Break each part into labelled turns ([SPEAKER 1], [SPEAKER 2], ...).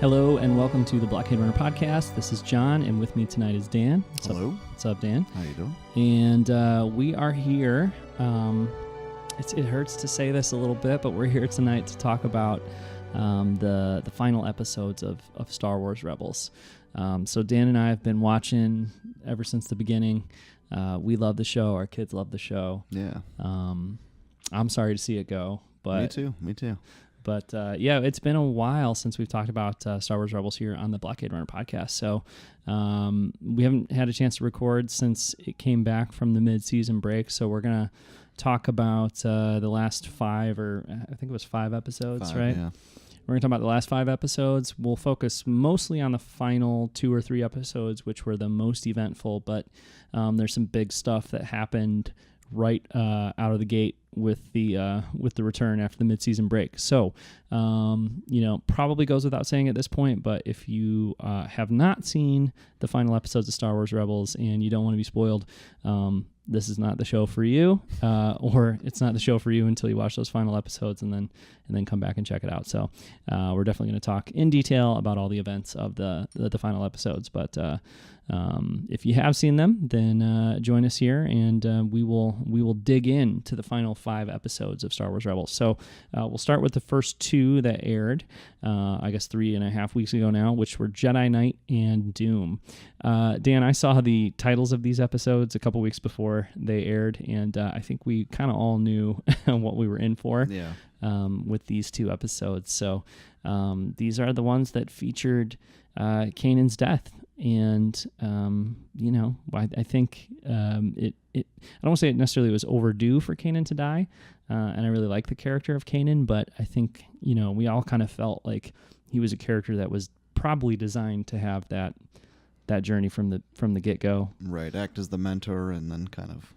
[SPEAKER 1] Hello and welcome to the Blockade Runner Podcast. This is John, and with me tonight is Dan.
[SPEAKER 2] Hello.
[SPEAKER 1] What's up, Dan?
[SPEAKER 2] How you doing?
[SPEAKER 1] And we are here. It hurts to say this a little bit, but we're here tonight to talk about the final episodes of Star Wars Rebels. So Dan and I have been watching ever since the beginning. We love the show. Our kids love the show.
[SPEAKER 2] Yeah.
[SPEAKER 1] I'm sorry to see it go, but
[SPEAKER 2] Me too.
[SPEAKER 1] But yeah, it's been a while since we've talked about Star Wars Rebels here on the Blockade Runner Podcast. So we haven't had a chance to record since it came back from the mid-season break. So we're going to talk about the last five episodes, right?
[SPEAKER 2] Yeah.
[SPEAKER 1] We're going to talk about the last 5 episodes. We'll focus mostly on the final 2 or 3 episodes, which were the most eventful. But there's some big stuff that happened right out of the gate with the return after the mid-season break. So, probably goes without saying at this point, but if you have not seen the final episodes of Star Wars Rebels and you don't want to be spoiled, this is not the show for you, or it's not the show for you until you watch those final episodes and then come back and check it out. So we're definitely going to talk in detail about all the events of the final episodes, but if you have seen them, then join us here, and we will dig into the final 5 episodes of Star Wars Rebels. So we'll start with the first 2 that aired, I guess 3.5 weeks ago now, which were Jedi Knight and Doom. Dan, I saw the titles of these episodes a couple weeks before they aired, and I think we kind of all knew what we were in for.
[SPEAKER 2] Yeah.
[SPEAKER 1] With these 2 episodes. So these are the ones that featured Kanan's death. And, I think I don't want to say it necessarily was overdue for Kanan to die. And I really like the character of Kanan, but I think, we all kind of felt like he was a character that was probably designed to have that journey from the get-go.
[SPEAKER 2] Right. Act as the mentor and then kind of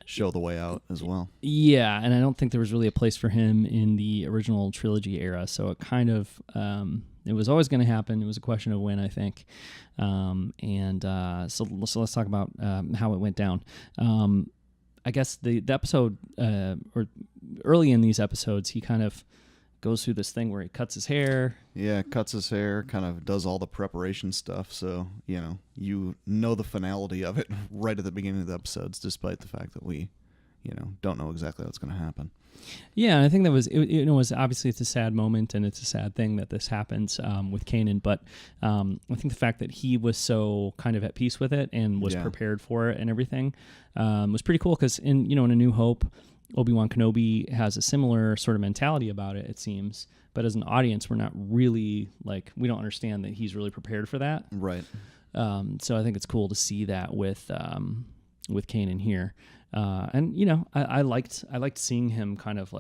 [SPEAKER 2] show the way out as well.
[SPEAKER 1] Yeah, and I don't think there was really a place for him in the original trilogy era, so it kind of it was always going to happen. It was a question of when, I think. So let's talk about how it went down. I guess the episode, or early in these episodes, he kind of goes through this thing where he cuts his hair.
[SPEAKER 2] Yeah, cuts his hair, kind of does all the preparation stuff, so, you know the finality of it right at the beginning of the episodes, despite the fact that we, don't know exactly what's going to happen.
[SPEAKER 1] Yeah, and I think that was, was obviously it's a sad moment, and it's a sad thing that this happens with Kanan, but I think the fact that he was so kind of at peace with it and was prepared for it and everything was pretty cool, because in A New Hope, Obi-Wan Kenobi has a similar sort of mentality about it, it seems. But as an audience, we're not really, we don't understand that he's really prepared for that.
[SPEAKER 2] Right.
[SPEAKER 1] So I think it's cool to see that with Kanan here. And, I liked seeing him kind of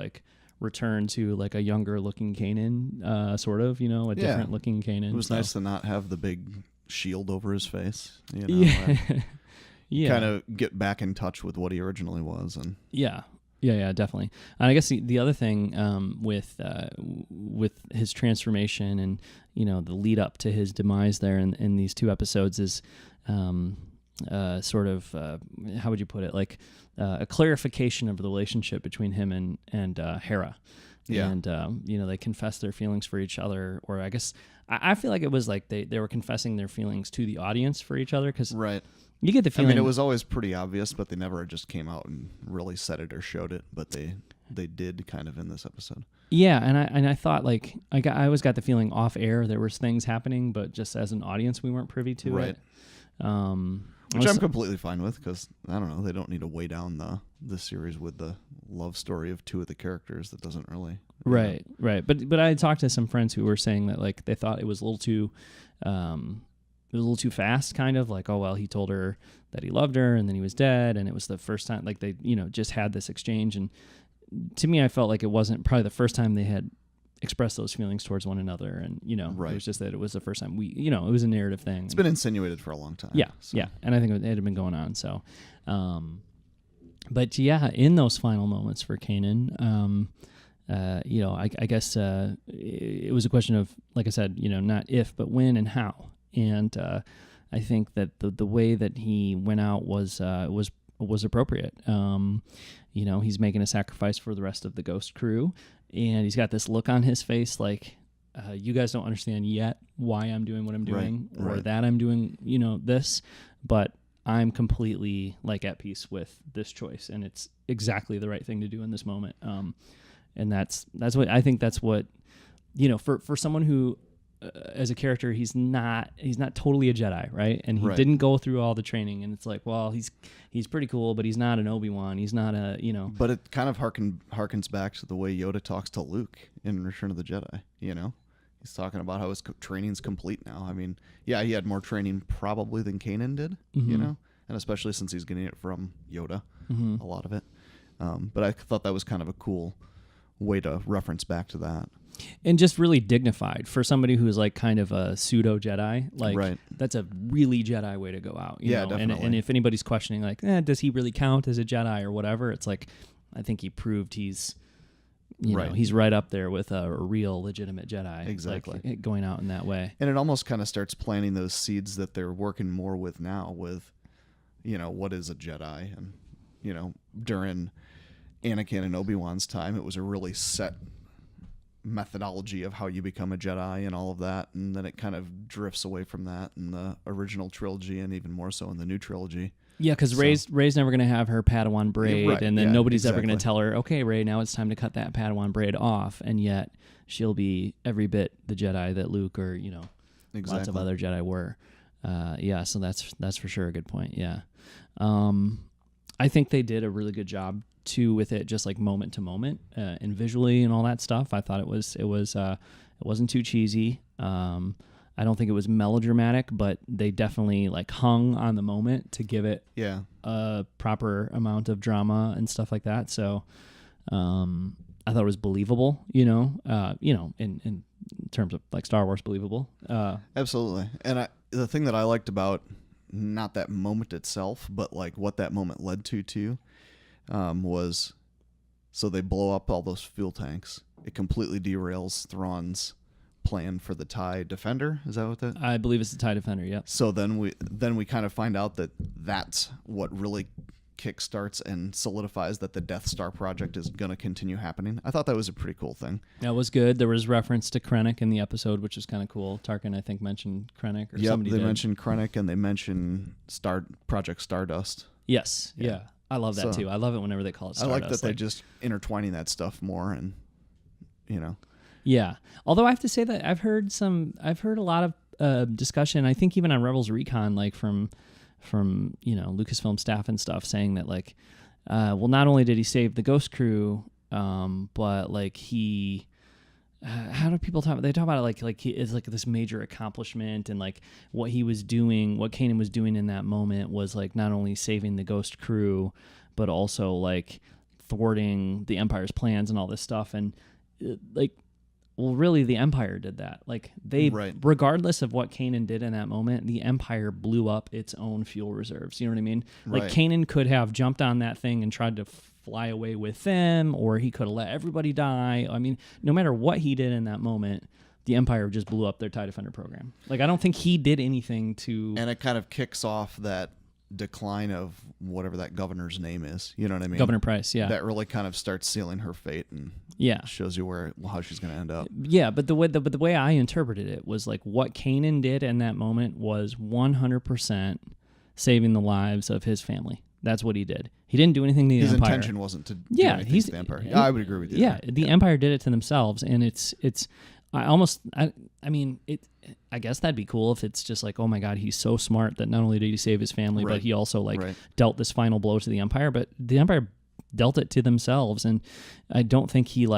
[SPEAKER 1] return to a younger looking Kanan, sort of, a different looking Kanan.
[SPEAKER 2] It was nice to not have the big shield over his face.
[SPEAKER 1] Yeah. Yeah.
[SPEAKER 2] Kind of get back in touch with what he originally was. And
[SPEAKER 1] Yeah, definitely. And I guess the other thing with his transformation and the lead up to his demise there in these 2 episodes is sort of how would you put it, a clarification of the relationship between him and Hera.
[SPEAKER 2] Yeah.
[SPEAKER 1] And they confess their feelings for each other, or I guess I feel like it was they were confessing their feelings to the audience for each other, because
[SPEAKER 2] right.
[SPEAKER 1] You get the feeling.
[SPEAKER 2] it was always pretty obvious, but they never just came out and really said it or showed it. But they did kind of in this episode.
[SPEAKER 1] Yeah, and I thought I always got the feeling off air there was things happening, but just as an audience we weren't privy to it.
[SPEAKER 2] Which I'm completely fine with, because I don't know, they don't need to weigh down the series with the love story of 2 of the characters that doesn't really.
[SPEAKER 1] Right. But I talked to some friends who were saying that they thought it was a little too. It was a little too fast, kind of he told her that he loved her and then he was dead, and it was the first time they just had this exchange, and to me I felt like it wasn't probably the first time they had expressed those feelings towards one another, and
[SPEAKER 2] right.
[SPEAKER 1] It was just that it was the first time it was a narrative thing.
[SPEAKER 2] It's been insinuated for a long time.
[SPEAKER 1] Yeah, and I think it had been going on. So, but yeah, in those final moments for Kanan, I guess it was a question of, like I said, not if but when and how. And I think that the way that he went out was appropriate. He's making a sacrifice for the rest of the Ghost crew, and he's got this look on his face you guys don't understand yet why I'm doing what I'm doing, or
[SPEAKER 2] right.
[SPEAKER 1] that I'm doing, this, but I'm completely like at peace with this choice, and it's exactly the right thing to do in this moment. And that's what I think. That's what, for someone who, as a character, he's not totally a Jedi, right? And he didn't go through all the training, and it's like, well, he's pretty cool, but he's not an Obi-Wan. He's not a,
[SPEAKER 2] But it kind of harkens back to the way Yoda talks to Luke in Return of the Jedi. He's talking about how his training's complete now. I mean, yeah, he had more training probably than Kanan did, and especially since he's getting it from Yoda, a lot of it. But I thought that was kind of a cool way to reference back to that.
[SPEAKER 1] And just really dignified for somebody who's like kind of a pseudo Jedi. Like that's a really Jedi way to go out. You know?
[SPEAKER 2] Definitely.
[SPEAKER 1] And if anybody's questioning like, does he really count as a Jedi or whatever? It's like, I think he proved he's, he's right up there with a real legitimate Jedi.
[SPEAKER 2] Exactly.
[SPEAKER 1] Like, going out in that way.
[SPEAKER 2] And it almost kind of starts planting those seeds that they're working more with now with, what is a Jedi? And, during Anakin and Obi-Wan's time, it was a really set methodology of how you become a Jedi and all of that, and then it kind of drifts away from that in the original trilogy and even more so in the new trilogy.
[SPEAKER 1] Yeah, because Rey's never going to have her Padawan braid, and then nobody's ever going to tell her, okay, Rey, now it's time to cut that Padawan braid off, and yet she'll be every bit the Jedi that Luke or lots of other Jedi were. So that's for sure a good point. Yeah, I think they did a really good job too with it, just like moment to moment and visually and all that stuff. I thought it wasn't too cheesy. I don't think it was melodramatic, but they definitely like hung on the moment to give it a proper amount of drama and stuff like that. So I thought it was believable, in terms of like Star Wars believable.
[SPEAKER 2] Absolutely. And the thing that I liked about not that moment itself, but like what that moment led to was, so they blow up all those fuel tanks. It completely derails Thrawn's plan for the TIE Defender. Is that what that?
[SPEAKER 1] I believe it's the TIE Defender. Yeah.
[SPEAKER 2] So then we kind of find out that that's what really kickstarts and solidifies that the Death Star project is going to continue happening. I thought that was a pretty cool thing.
[SPEAKER 1] That was good. There was reference to Krennic in the episode, which was kind of cool. Tarkin, I think, mentioned Krennic, or somebody did.
[SPEAKER 2] They mentioned Krennic, and they mentioned Project Stardust.
[SPEAKER 1] Yes. Yeah. I love that too. I love it whenever they call it Stardust.
[SPEAKER 2] I like that they're just intertwining that stuff more, and
[SPEAKER 1] Yeah. Although I have to say that I've heard a lot of discussion, I think even on Rebels Recon, like from Lucasfilm staff and stuff, saying that like, well, not only did he save the Ghost crew, but like he, how do people talk? They talk about it like it's like this major accomplishment, and like what he was doing, what Kanan was doing in that moment was like not only saving the Ghost crew, but also like thwarting the Empire's plans and all this stuff, and well, really, the Empire did that. Like they, regardless of what Kanan did in that moment, the Empire blew up its own fuel reserves. You know what I mean? Like Kanan could have jumped on that thing and tried to fly away with them, or he could have let everybody die. I mean, no matter what he did in that moment, the Empire just blew up their TIE Defender program. Like I don't think he did anything to.
[SPEAKER 2] And it kind of kicks off that decline of whatever that governor's name is. You know what I mean?
[SPEAKER 1] Governor Price. Yeah.
[SPEAKER 2] That really kind of starts sealing her fate and shows you how she's going to end up.
[SPEAKER 1] Yeah, but the way I interpreted it was like what Kanan did in that moment was 100% saving the lives of his family. That's what he did. He didn't do anything to the Empire.
[SPEAKER 2] His intention wasn't to do anything to the Empire. I would agree with you.
[SPEAKER 1] Yeah, the Empire did it to themselves, and I guess that'd be cool if it's just like, oh my God, he's so smart that not only did he save his family, but he also dealt this final blow to the Empire. But the Empire dealt it to themselves, and I don't think he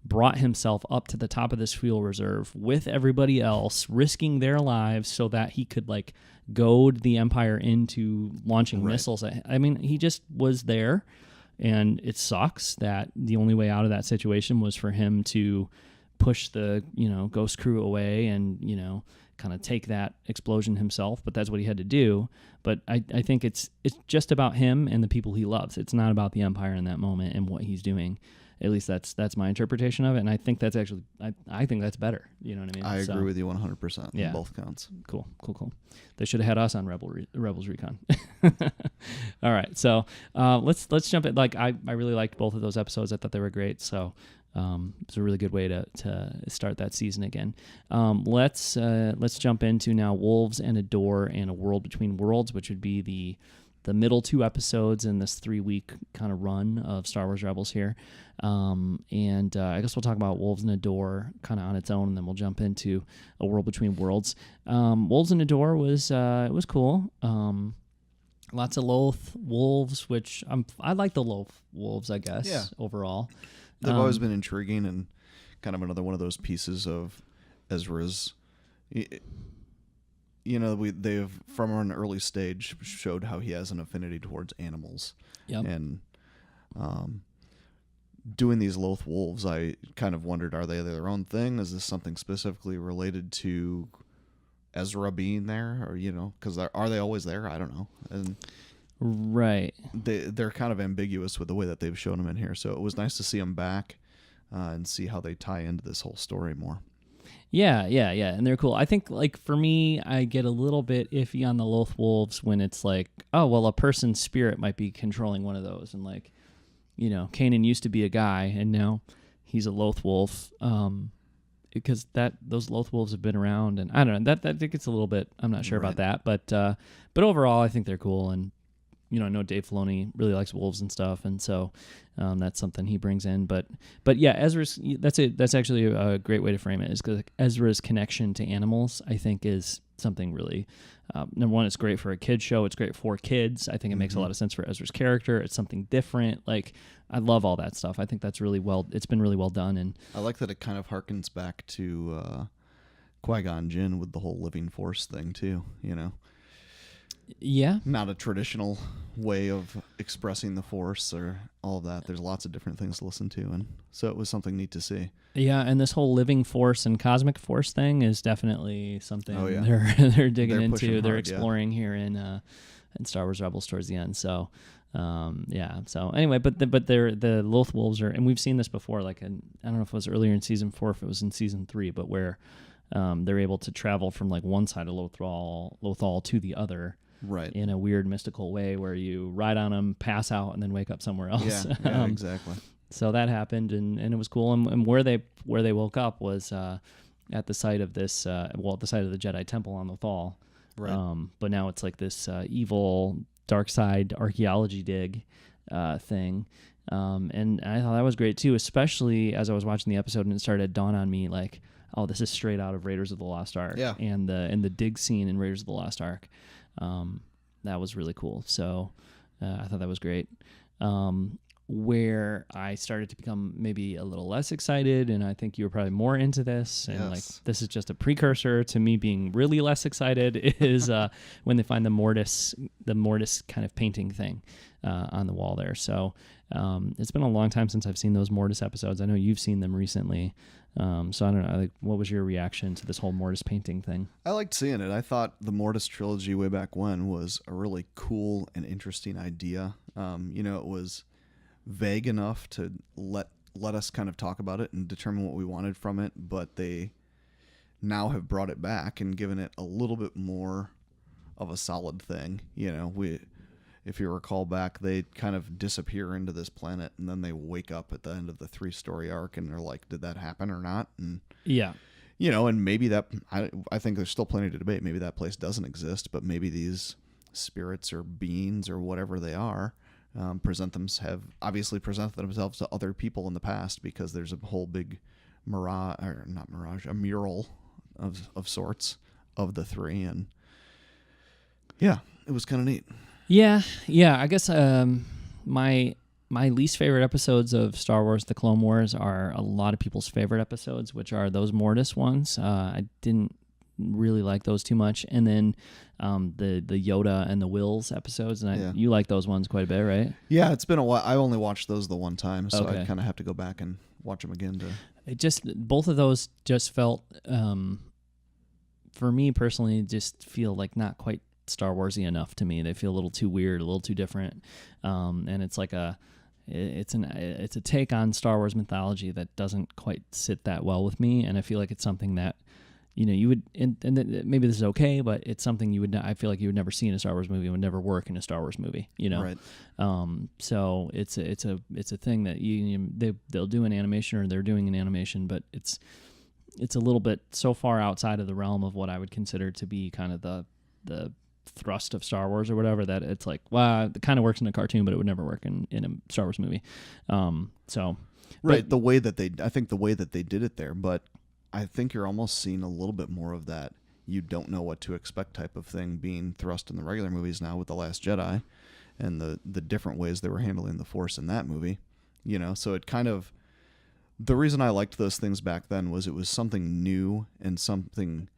[SPEAKER 1] brought himself up to the top of this fuel reserve with everybody else, risking their lives so that he could goad the Empire into launching missiles. I mean, he just was there, and it sucks that the only way out of that situation was for him to push the Ghost crew away and kind of take that explosion himself, but that's what he had to do. But I think it's just about him and the people he loves. It's not about the Empire in that moment and what he's doing. At least that's my interpretation of it, and I think that's actually I think that's better. You know what I mean?
[SPEAKER 2] I agree with you 100% on both counts.
[SPEAKER 1] Cool. They should have had us on Rebels Recon. All right, so let's jump in. I really liked both of those episodes. I thought they were great. So it's a really good way to start that season again. Let's jump into now Wolves and a Door and A World Between Worlds, which would be the middle 2 episodes in this 3-week kind of run of Star Wars Rebels here. I guess we'll talk about Wolves and a Door kind of on its own, and then we'll jump into A World Between Worlds. Wolves and a Door was cool. Lots of Loth wolves, which I like the Loth wolves, I guess, overall.
[SPEAKER 2] They've always been intriguing and kind of another one of those pieces of Ezra's. They've from an early stage showed how he has an affinity towards animals.
[SPEAKER 1] Yep.
[SPEAKER 2] And doing these Loth wolves, I kind of wondered, are they their own thing? Is this something specifically related to Ezra being there? Or, because are they always there? I don't know. And
[SPEAKER 1] right.
[SPEAKER 2] They're kind of ambiguous with the way that they've shown them in here. So it was nice to see them back and see how they tie into this whole story more.
[SPEAKER 1] Yeah, and they're cool. I think, like, for me, I get a little bit iffy on the Loth wolves when it's like, oh, well, a person's spirit might be controlling one of those. And, like, Kanan used to be a guy, and now he's a Loth wolf, because those Loth wolves have been around, and I don't know, that gets a little bit, I'm not sure about that, but overall, I think they're cool, and I know Dave Filoni really likes wolves and stuff, and so that's something he brings in. But yeah, Ezra's that's actually a great way to frame it, is because Ezra's connection to animals, I think, is something really. Number one, it's great for a kid's show. It's great for kids. I think it makes a lot of sense for Ezra's character. It's something different. Like, I love all that stuff. I think that's it's been really well done. And
[SPEAKER 2] I like that it kind of harkens back to Qui-Gon Jinn with the whole living force thing too,
[SPEAKER 1] Yeah.
[SPEAKER 2] Not a traditional way of expressing the Force or all of that. There's lots of different things to listen to, and so it was something neat to see.
[SPEAKER 1] Yeah, and this whole living force and cosmic force thing is definitely something they're digging into. They're exploring here in Star Wars Rebels towards the end. So, So anyway, but the Loth wolves are, and we've seen this before. Like, I don't know if it was earlier in season 4, if it was in season 3, but where they're able to travel from like one side of Lothal to the other.
[SPEAKER 2] Right.
[SPEAKER 1] In a weird mystical way where you ride on them, pass out, and then wake up somewhere else.
[SPEAKER 2] Yeah, exactly.
[SPEAKER 1] So that happened, and it was cool. And where they woke up was at the site of this, at the site of the Jedi Temple on Lothal.
[SPEAKER 2] Right.
[SPEAKER 1] But now it's like this evil dark side archaeology dig thing. And I thought that was great too, especially as I was watching the episode and it started to dawn on me like, oh, this is straight out of Raiders of the Lost Ark.
[SPEAKER 2] Yeah.
[SPEAKER 1] And the dig scene in Raiders of the Lost Ark. That was really cool. So I thought that was great. Where I started to become maybe a little less excited, and I think you were probably more into this, and like this is just a precursor to me being really less excited, is when they find the Mortis kind of painting thing on the wall there. So it's been a long time since I've seen those Mortis episodes. I know you've seen them recently. So I don't know, like, what was your reaction to this whole Mortis painting thing?
[SPEAKER 2] I liked seeing it. I thought the Mortis trilogy way back when was a really cool and interesting idea. It was vague enough to let us kind of talk about it and determine what we wanted from it, but they now have brought it back and given it a little bit more of a solid thing. If you recall back, they kind of disappear into this planet and then they wake up at the end of the 3-story arc and they're like, did that happen or not? And
[SPEAKER 1] yeah,
[SPEAKER 2] and maybe that, I think there's still plenty to debate. Maybe that place doesn't exist, but maybe these spirits or beings or whatever they are present themselves to other people in the past, because there's a whole big a mural of sorts of the 3, and yeah, it was kind of neat.
[SPEAKER 1] Yeah. I guess my least favorite episodes of Star Wars: The Clone Wars are a lot of people's favorite episodes, which are those Mortis ones. I didn't really like those too much, and then the Yoda and the Wills episodes, and you like those ones quite a bit, right?
[SPEAKER 2] Yeah, it's been a while. I only watched those the one time, so I kind of have to go back and watch them again.
[SPEAKER 1] Both of those just felt, for me personally, just feel like not quite Star Warsy enough to me. They feel a little too weird, a little too different, and it's like it's a take on Star Wars mythology that doesn't quite sit that well with me, and I feel like it's something that you would, and then maybe this is okay, but it's something you would, I feel like you would never see in a Star Wars movie. It would never work in a Star Wars movie,
[SPEAKER 2] Right.
[SPEAKER 1] So it's a thing that they'll do an animation, or they're doing an animation, but it's a little bit so far outside of the realm of what I would consider to be kind of the thrust of Star Wars or whatever, that it's like, well, it kind of works in a cartoon, but it would never work in a Star Wars movie.
[SPEAKER 2] Right. I think the way that they did it there, but I think you're almost seeing a little bit more of that you don't know what to expect type of thing being thrust in the regular movies now with The Last Jedi and the different ways they were handling the Force in that movie. So it kind of, the reason I liked those things back then was it was something new and something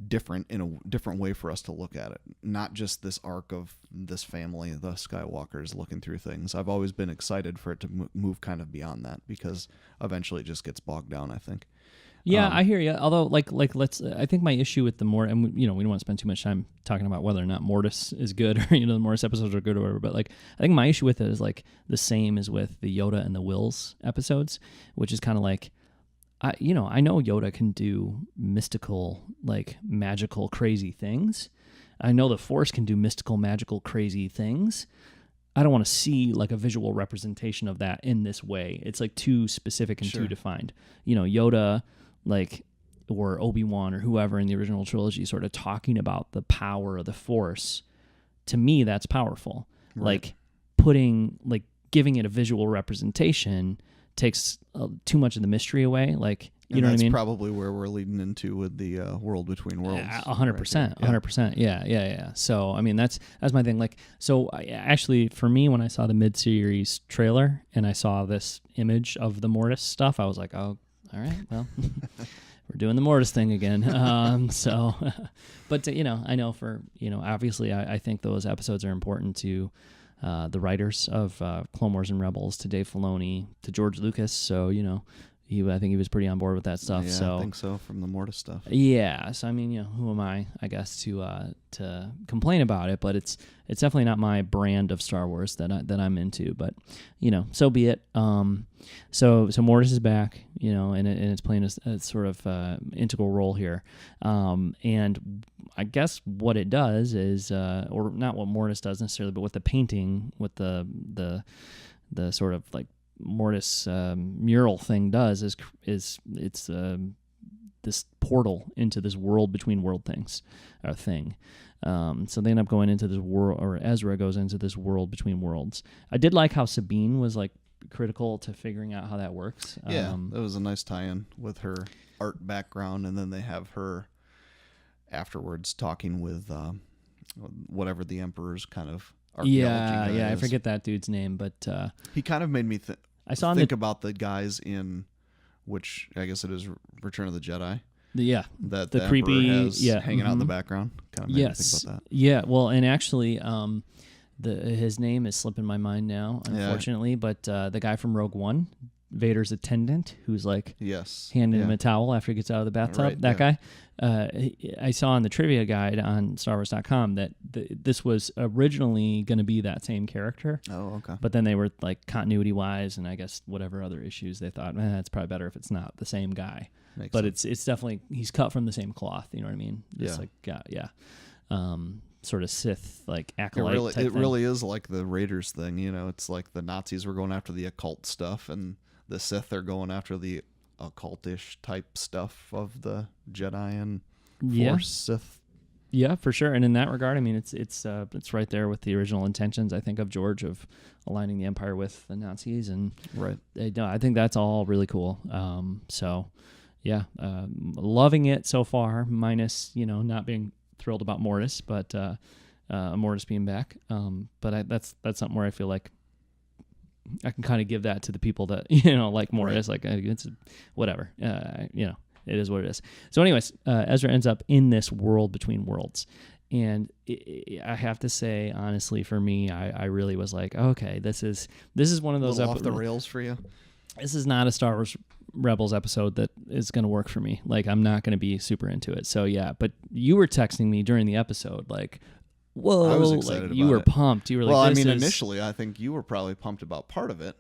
[SPEAKER 2] different in a different way for us to look at it. Not just this arc of this family, the Skywalkers, looking through things. I've always been excited for it to move kind of beyond that, because eventually it just gets bogged down, I think.
[SPEAKER 1] Yeah, I hear you. Although, I think my issue with the and we don't want to spend too much time talking about whether or not Mortis is good, or the Mortis episodes are good or whatever. But I think my issue with it is the same as with the Yoda and the Wills episodes, which is kind of like, I know Yoda can do mystical, magical, crazy things. I know the Force can do mystical, magical, crazy things. I don't want to see a visual representation of that in this way. It's too specific and too defined. Yoda, or Obi-Wan or whoever in the original trilogy sort of talking about the power of the Force. To me, that's powerful.
[SPEAKER 2] Right.
[SPEAKER 1] Giving it a visual representation takes too much of the mystery away. You know what I mean?
[SPEAKER 2] That's probably where we're leading into with the World Between Worlds.
[SPEAKER 1] 100%. 100%. Yeah. So, I mean, that's my thing. Actually, for me, when I saw the mid-series trailer and I saw this image of the Mortis stuff, I was like, oh, all right, well, we're doing the Mortis thing again. But I know obviously I think those episodes are important to the writers of Clone Wars and Rebels, to Dave Filoni, to George Lucas. So, I think he was pretty on board with that stuff.
[SPEAKER 2] Yeah,
[SPEAKER 1] so
[SPEAKER 2] I think so, from the Mortis stuff.
[SPEAKER 1] Yeah. So, I mean, who am I guess, to complain about it? But it's definitely not my brand of Star Wars that I'm into. But, so be it. So Mortis is back, and it's playing a sort of integral role here. And I guess what it does is, or not what Mortis does necessarily, but what the painting, what the sort of Mortis mural thing does is it's this portal into this world between world thing. So they end up going into this world, or Ezra goes into this world between worlds. I did like how Sabine was critical to figuring out how that works.
[SPEAKER 2] Yeah, that was a nice tie-in with her art background, and then they have her afterwards talking with whatever the Emperor's kind of archaeology guy
[SPEAKER 1] I
[SPEAKER 2] is.
[SPEAKER 1] forget that dude's name, but
[SPEAKER 2] he kind of made me think about the guys in, which I guess it is Return of the Jedi. That the
[SPEAKER 1] creepy
[SPEAKER 2] Emperor has hanging out in the background. Kind of made me think about that.
[SPEAKER 1] Yeah, well, and actually, his name is slipping my mind now, unfortunately. But the guy from Rogue One, Vader's attendant, who's handing him a towel after he gets out of the bathtub. Guy. I saw in the trivia guide on StarWars.com that this was originally going to be that same character.
[SPEAKER 2] Oh, okay.
[SPEAKER 1] But then they were continuity wise, and I guess whatever other issues, they thought, it's probably better if it's not the same guy.
[SPEAKER 2] Makes
[SPEAKER 1] but
[SPEAKER 2] sense.
[SPEAKER 1] it's definitely, he's cut from the same cloth. You know what I mean? Just sort of Sith acolyte type
[SPEAKER 2] it
[SPEAKER 1] thing.
[SPEAKER 2] really is like the Raiders thing. It's like the Nazis were going after the occult stuff, and the Sith are going after the occultish type stuff of the Jedi and Force Sith.
[SPEAKER 1] Yeah, for sure. And in that regard, I mean, it's right there with the original intentions, I think, of George of aligning the Empire with the Nazis, and
[SPEAKER 2] right.
[SPEAKER 1] I think that's all really cool. Loving it so far, minus not being thrilled about Mortis, but Mortis being back. But that's something where I feel like I can kind of give that to the people that like Mortis,
[SPEAKER 2] right.
[SPEAKER 1] It's whatever, it is what it is. So anyways, Ezra ends up in this world between worlds, and I have to say, honestly, for me, I really was like, okay, this is one of those
[SPEAKER 2] off the rails for you.
[SPEAKER 1] This is not a Star Wars Rebels episode that is going to work for me. I'm not going to be super into it. So yeah, but you were texting me during the episode, whoa,
[SPEAKER 2] I was excited about
[SPEAKER 1] you were
[SPEAKER 2] it.
[SPEAKER 1] Pumped. You were
[SPEAKER 2] initially, I think you were probably pumped about part of it,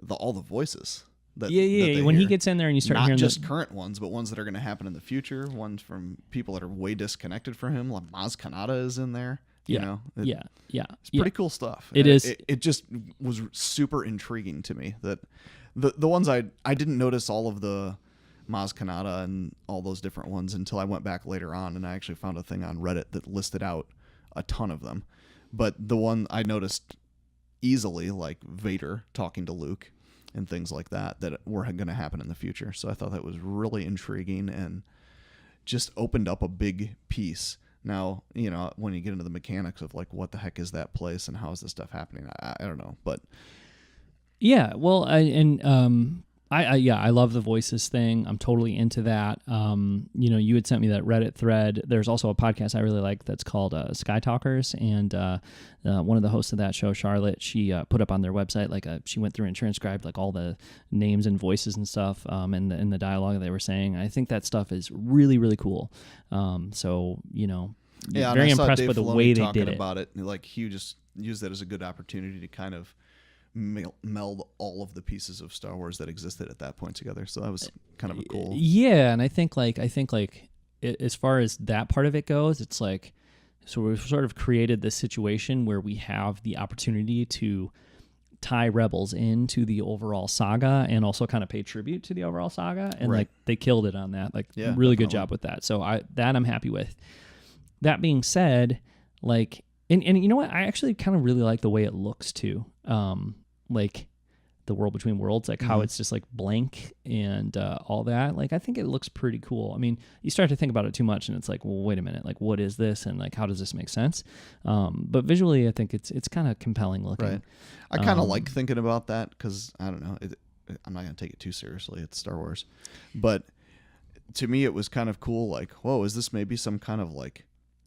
[SPEAKER 2] all the voices.
[SPEAKER 1] Yeah. When he gets in there and you start
[SPEAKER 2] not
[SPEAKER 1] hearing
[SPEAKER 2] just current ones, but ones that are going to happen in the future, ones from people that are way disconnected from him. Like Maz Kanata is in there. It's pretty cool stuff.
[SPEAKER 1] It is.
[SPEAKER 2] It just was super intriguing to me that the ones I didn't notice all of the Maz Kanata and all those different ones until I went back later on, and I actually found a thing on Reddit that listed out a ton of them. But the one I noticed easily, like Vader talking to Luke and things like that were going to happen in the future. So I thought that was really intriguing and just opened up a big piece. Now, when you get into the mechanics of like, what the heck is that place and how is this stuff happening? I don't know, but
[SPEAKER 1] yeah, well, I love the voices thing. I'm totally into that. You had sent me that Reddit thread. There's also a podcast I really like that's called Sky Talkers, and one of the hosts of that show, Charlotte, she put up on their website she went through and transcribed like all the names and voices and stuff in the dialogue they were saying. I think that stuff is really, really cool. Very impressed with the way they did it.
[SPEAKER 2] About it, like he just used that as a good opportunity to kind of meld all of the pieces of Star Wars that existed at that point together. So that was kind of a cool.
[SPEAKER 1] Yeah, and I think as far as that part of it goes, it's like, so we've sort of created this situation where we have the opportunity to tie Rebels into the overall saga and also kind of pay tribute to the overall saga, and like they killed it on that. Really good job with that. So I'm happy with. That being said, like, and you know what? I actually kind of really like the way it looks too. Like the World Between Worlds, like how it's just like blank and all that. Like I think it looks pretty cool. I mean, you start to think about it too much, and it's like, well, wait a minute, like what is this, and like how does this make sense? But visually, I think it's kind of compelling looking.
[SPEAKER 2] Right. I kind of like thinking about that because I don't know. I'm not gonna take it too seriously. It's Star Wars, but to me, it was kind of cool. Like, whoa, is this maybe some kind of like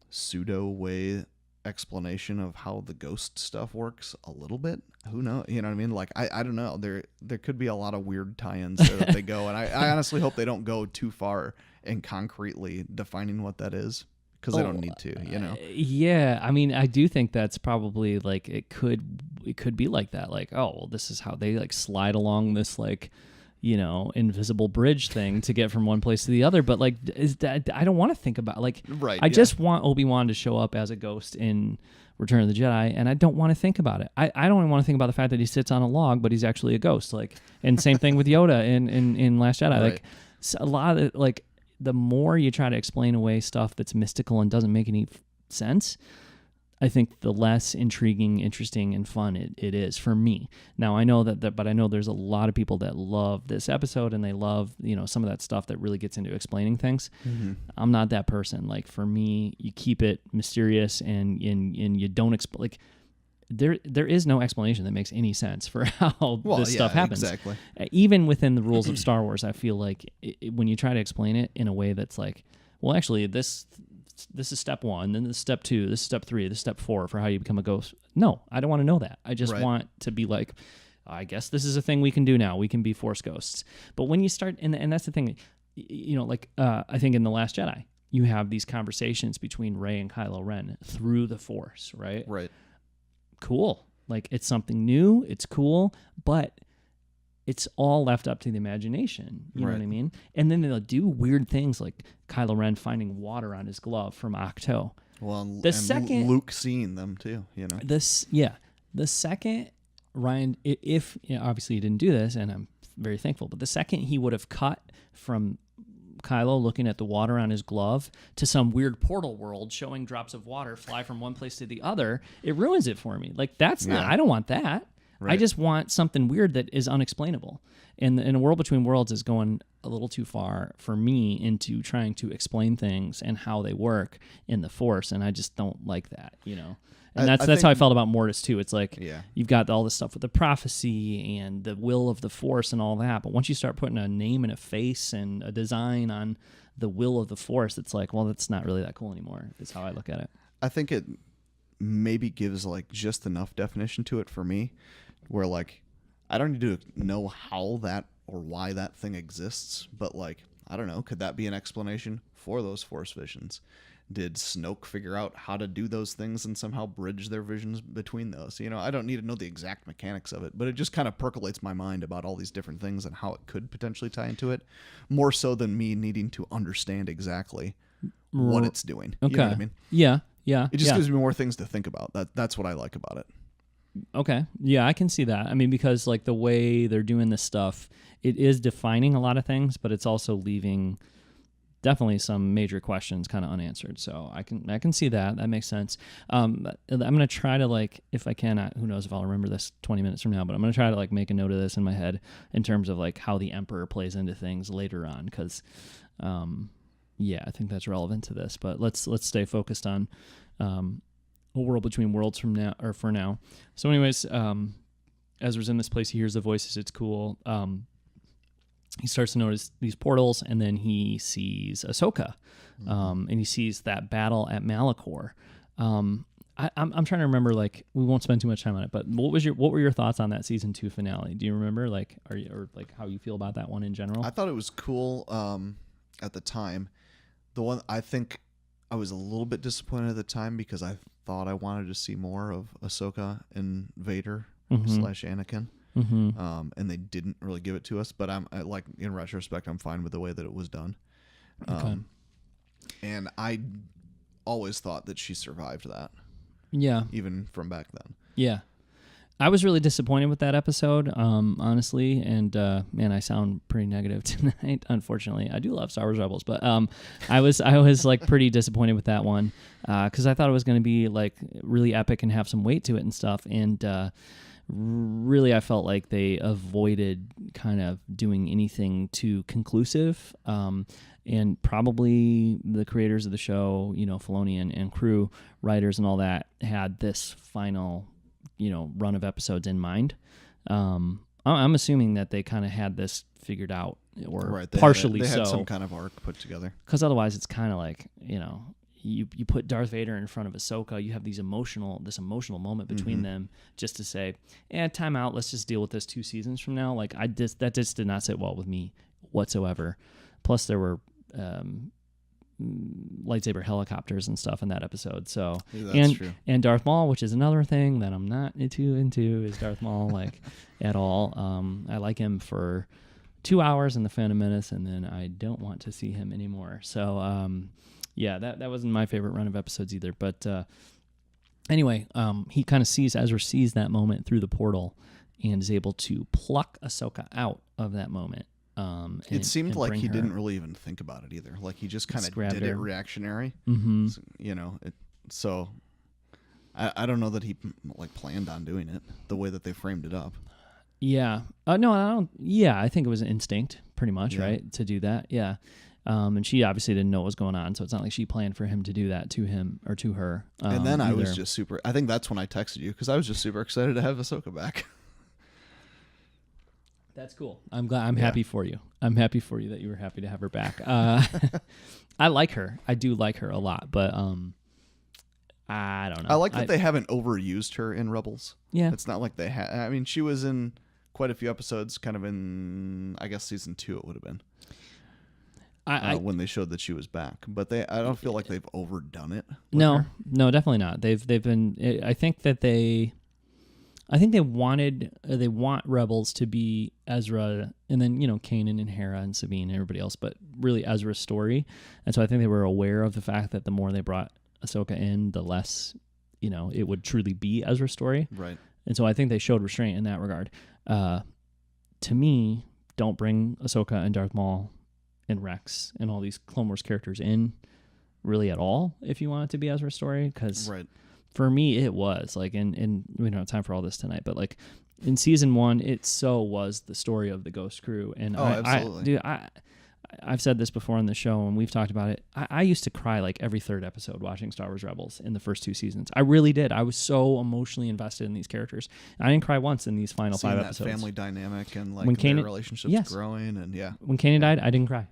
[SPEAKER 2] pseudo way explanation of how the ghost stuff works a little bit? Who knows? You know what I mean? Like I don't know. There could be a lot of weird tie-ins there that they go, and I honestly hope they don't go too far in concretely defining what that is, because they don't need to,
[SPEAKER 1] Yeah, I mean, I do think that's probably like it could be like that. Like, oh, well, this is how they like slide along this like, invisible bridge thing to get from one place to the other. But like, is that, I don't want to think about like, I just want Obi-Wan to show up as a ghost in Return of the Jedi, and I don't want to think about it. I don't even want to think about the fact that he sits on a log, but he's actually a ghost. Like, and same thing with Yoda in Last Jedi. Like, so a lot of like, the more you try to explain away stuff that's mystical and doesn't make any sense, I think the less intriguing, interesting, and fun it is for me. Now, I know but I know there's a lot of people that love this episode, and they love, some of that stuff that really gets into explaining things. Mm-hmm. I'm not that person. Like, for me, you keep it mysterious, and you don't like. There is no explanation that makes any sense for how this stuff happens.
[SPEAKER 2] Exactly.
[SPEAKER 1] Even within the rules of Star Wars, I feel like when you try to explain it in a way that's like, well, actually, this is step 1, then this is step 2, this is step 3, this is step 4 for how you become a ghost. No, I don't want to know that. I just want to be like, I guess this is a thing we can do now. We can be Force ghosts. But when you start, and that's the thing, I think in The Last Jedi, you have these conversations between Rey and Kylo Ren through the Force, right?
[SPEAKER 2] Right.
[SPEAKER 1] Cool. Like, it's something new, it's cool, but it's all left up to the imagination. You know what I mean? And then they'll do weird things like Kylo Ren finding water on his glove from Ahch-To.
[SPEAKER 2] Well, and Luke seeing them too,
[SPEAKER 1] The second Ryan, if obviously he didn't do this, and I'm very thankful, but the second he would have cut from Kylo looking at the water on his glove to some weird portal world showing drops of water fly from one place to the other, it ruins it for me. Like, that's not, I don't want that. Right. I just want something weird that is unexplainable. And A World Between Worlds is going a little too far for me into trying to explain things and how they work in the Force, and I just don't like that, And that's how I felt about Mortis too. It's like you've got all this stuff with the prophecy and the will of the Force and all that, but once you start putting a name and a face and a design on the will of the Force, it's like, well, that's not really that cool anymore. Is how I look at it.
[SPEAKER 2] I think it maybe gives like just enough definition to it for me, where like I don't need to know how that or why that thing exists, but like, I don't know, could that be an explanation for those Force visions? Did Snoke figure out how to do those things and somehow bridge their visions between those? I don't need to know the exact mechanics of it, but it just kind of percolates my mind about all these different things and how it could potentially tie into it, more so than me needing to understand exactly what it's doing.
[SPEAKER 1] Okay.
[SPEAKER 2] You know what I mean?
[SPEAKER 1] Yeah.
[SPEAKER 2] It just gives me more things to think about. That's what I like about it.
[SPEAKER 1] Okay. Yeah, I can see that. I mean, because like the way they're doing this stuff, it is defining a lot of things, but it's also leaving definitely some major questions kind of unanswered. So I can see that. That makes sense. I'm going to try to, like, if I can, who knows if I'll remember this 20 minutes from now, but I'm going to try to like make a note of this in my head in terms of like how the Emperor plays into things later on. Cause, I think that's relevant to this, but let's stay focused on, a world between worlds for now. So anyways, Ezra's in this place. He hears the voices. It's cool. He starts to notice these portals, and then he sees Ahsoka, and he sees that battle at Malachor. I'm trying to remember. Like, we won't spend too much time on it, but what were your thoughts on that season 2 finale? Do you remember? Like, or how you feel about that one in general?
[SPEAKER 2] I thought it was cool at the time. The one I think I was a little bit disappointed at the time because I thought I wanted to see more of Ahsoka and Vader / Anakin. And they didn't really give it to us, but in retrospect, I'm fine with the way that it was done.
[SPEAKER 1] Okay.
[SPEAKER 2] And I always thought that she survived that.
[SPEAKER 1] Yeah.
[SPEAKER 2] Even from back then. Yeah.
[SPEAKER 1] I was really disappointed with that episode, honestly, and man, I sound pretty negative tonight. Unfortunately, I do love Star Wars Rebels, but I was like pretty disappointed with that one because I thought it was going to be like really epic and have some weight to it and stuff, and really I felt like they avoided kind of doing anything too conclusive. And probably the creators of the show, Filoni and crew, writers and all that, had this final run of episodes in mind. I'm assuming that they kind of had this figured out, or partially so.
[SPEAKER 2] They had some kind of arc put together.
[SPEAKER 1] Because otherwise, it's kind of like you put Darth Vader in front of Ahsoka. You have this emotional moment between them, just to say, time out. Let's just deal with this 2 seasons from now. Like that just did not sit well with me whatsoever. Plus, there were lightsaber helicopters and stuff in that episode. So
[SPEAKER 2] true.
[SPEAKER 1] And Darth Maul, which is another thing that I'm not into is Darth Maul like at all. I like him for 2 hours in the Phantom Menace, and then I don't want to see him anymore. So that wasn't my favorite run of episodes either. But anyway, Ezra sees that moment through the portal and is able to pluck Ahsoka out of that moment.
[SPEAKER 2] It seemed like he didn't really even think about it either. Like he just kind of did it reactionary. So I don't know that he like planned on doing it the way that they framed it up.
[SPEAKER 1] Yeah. No, I don't. Yeah, I think it was an instinct, pretty much, right, to do that. Yeah. And she obviously didn't know what was going on, so it's not like she planned for him to do that to him or to her.
[SPEAKER 2] And then I was just super. I think that's when I texted you because I was just super excited to have Ahsoka back.
[SPEAKER 1] That's cool. I'm glad. I'm happy for you. I'm happy for you that you were happy to have her back. I like her. I do like her a lot, but I don't know.
[SPEAKER 2] I like that they haven't overused her in Rebels.
[SPEAKER 1] Yeah,
[SPEAKER 2] it's not like they had. I mean, she was in quite a few episodes, kind of in season 2. It would have been when they showed that she was back. But I don't feel like they've overdone it.
[SPEAKER 1] No, definitely not. They've been. I think they want Rebels to be Ezra and then, Kanan and Hera and Sabine and everybody else, but really Ezra's story. And so I think they were aware of the fact that the more they brought Ahsoka in, the less, it would truly be Ezra's story.
[SPEAKER 2] Right.
[SPEAKER 1] And so I think they showed restraint in that regard. To me, don't bring Ahsoka and Darth Maul and Rex and all these Clone Wars characters in really at all if you want it to be Ezra's story, because for me it was like, and we don't have time for all this tonight, but like in season 1 it so was the story of the Ghost Crew. And
[SPEAKER 2] absolutely.
[SPEAKER 1] I've said this before on the show and we've talked about it. I used to cry like every 3rd episode watching Star Wars Rebels in the first 2 seasons. I really did. I was so emotionally invested in these characters. I didn't cry once in these final 5 episodes.
[SPEAKER 2] That family dynamic and like their relationships growing, and
[SPEAKER 1] when Kanan died, I didn't cry.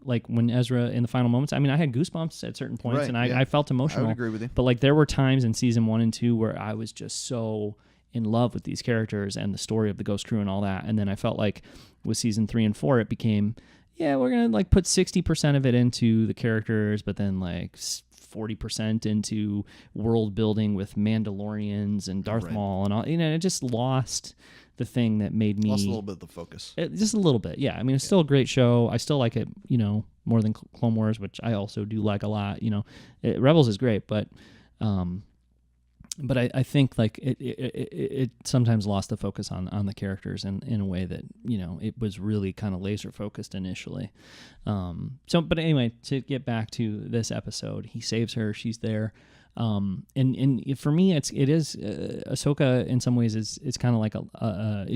[SPEAKER 1] Like when Ezra in the final moments, I mean, I had goosebumps at certain points, and I felt emotional.
[SPEAKER 2] I would agree with you.
[SPEAKER 1] But like there were times in season 1 and 2 where I was just so in love with these characters and the story of the Ghost Crew and all that. And then I felt like with season 3 and 4, it became, we're going to like put 60% of it into the characters, but then like 40% into world building with Mandalorians and Darth Maul and all. It just lost the thing that made me
[SPEAKER 2] lost a little bit of the focus.
[SPEAKER 1] Just a little bit, yeah. I mean, it's still a great show. I still like it, more than Clone Wars, which I also do like a lot. Rebels is great, but I think like it sometimes lost the focus on the characters in a way that it was really kind of laser focused initially. But anyway, to get back to this episode, he saves her. She's there, and for me, it is Ahsoka in some ways is kind of like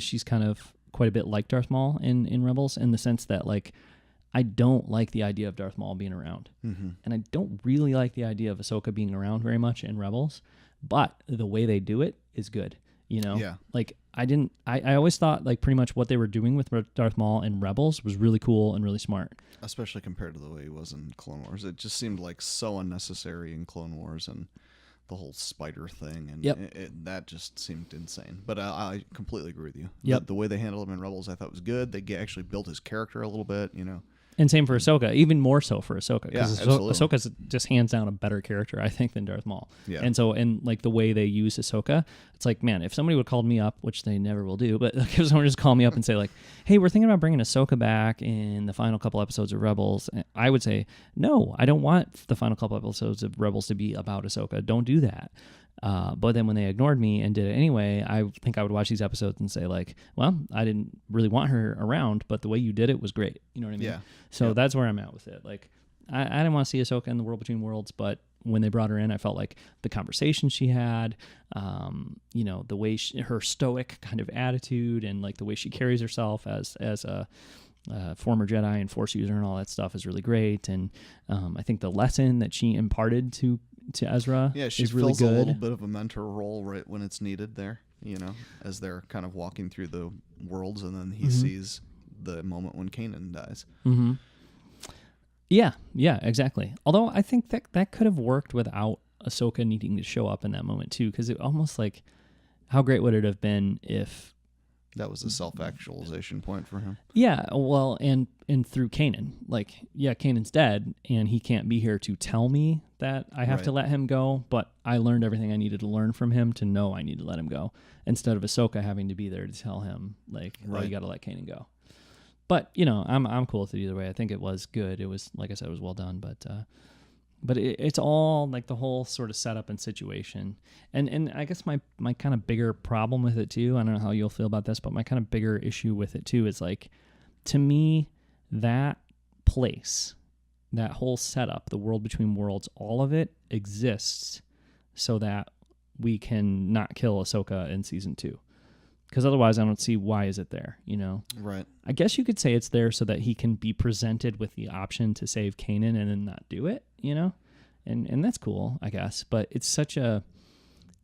[SPEAKER 1] she's kind of quite a bit like Darth Maul in Rebels, in the sense that like I don't like the idea of Darth Maul being around, and I don't really like the idea of Ahsoka being around very much in Rebels. But the way they do it is good,
[SPEAKER 2] Yeah.
[SPEAKER 1] Like I always thought like pretty much what they were doing with Darth Maul in Rebels was really cool and really smart.
[SPEAKER 2] Especially compared to the way he was in Clone Wars. It just seemed like so unnecessary in Clone Wars, and the whole spider thing, and that just seemed insane. But I completely agree with you.
[SPEAKER 1] Yep.
[SPEAKER 2] The way they handled him in Rebels I thought was good. They actually built his character a little bit,
[SPEAKER 1] And same for Ahsoka, even more so for Ahsoka, because
[SPEAKER 2] absolutely.
[SPEAKER 1] Ahsoka's just hands down a better character, I think, than Darth Maul.
[SPEAKER 2] Yeah.
[SPEAKER 1] And so, like the way they use Ahsoka, it's like, man, if somebody would call me up, which they never will do, but like, if someone just call me up and say like, hey, we're thinking about bringing Ahsoka back in the final couple episodes of Rebels, I would say, no, I don't want the final couple episodes of Rebels to be about Ahsoka. Don't do that. But then when they ignored me and did it anyway, I think I would watch these episodes and say like, well, I didn't really want her around, but the way you did it was great. You know what I mean?
[SPEAKER 2] Yeah.
[SPEAKER 1] So that's where I'm at with it. Like, I didn't want to see Ahsoka in the World Between Worlds, but when they brought her in, I felt like the conversation she had, the way her stoic kind of attitude and like the way she carries herself as a former Jedi and Force user and all that stuff is really great. And I think the lesson that she imparted to Ezra
[SPEAKER 2] she
[SPEAKER 1] is really
[SPEAKER 2] fills
[SPEAKER 1] good.
[SPEAKER 2] a little bit of a mentor role right when it's needed there, as they're kind of walking through the worlds, and then he sees the moment when Kanan dies.
[SPEAKER 1] Mm-hmm. Yeah, exactly. Although I think that could have worked without Ahsoka needing to show up in that moment too, because it almost like, how great would it have been if
[SPEAKER 2] that was a self-actualization point for him?
[SPEAKER 1] Yeah, well, and through Kanan, like, yeah, Kanan's dead, and he can't be here to tell me that I have to let him go, but I learned everything I needed to learn from him to know I need to let him go, instead of Ahsoka having to be there to tell him, like, oh, you got to let Kanan go. But, I'm cool with it either way. I think it was good. It was, like I said, it was well done, but it's all like the whole sort of setup and situation. And I guess my kind of bigger problem with it too, I don't know how you'll feel about this, but my kind of bigger issue with it too is like, to me, that place, that whole setup, the World Between Worlds, all of it exists so that we can not kill Ahsoka in season 2. Because otherwise I don't see why is it there,
[SPEAKER 2] Right.
[SPEAKER 1] I guess you could say it's there so that he can be presented with the option to save Kanan and then not do it, and that's cool, I guess. But it's such a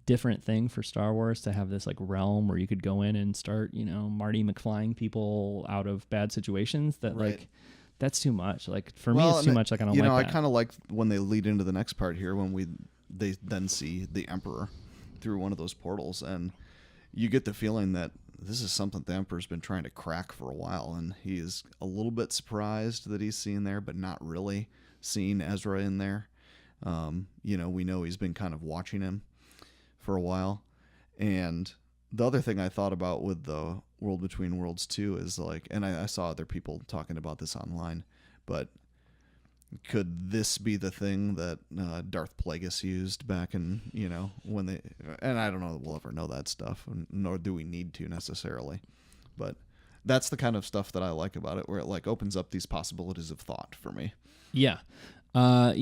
[SPEAKER 1] different thing for Star Wars to have this like realm where you could go in and start, Marty McFlying people out of bad situations that like, that's too much. Like for me, it's too much. Like I don't like that.
[SPEAKER 2] I kind of like when they lead into the next part here, when they then see the Emperor through one of those portals, and you get the feeling that this is something the Emperor's been trying to crack for a while, and he is a little bit surprised that he's seen there, but not really seeing Ezra in there. We know he's been kind of watching him for a while. And the other thing I thought about with the World Between Worlds 2 is like, and I saw other people talking about this online, but could this be the thing that Darth Plagueis used back in, when they, and I don't know that we'll ever know that stuff, nor do we need to necessarily, but that's the kind of stuff that I like about it, where it like opens up these possibilities of thought for me.
[SPEAKER 1] Yeah. I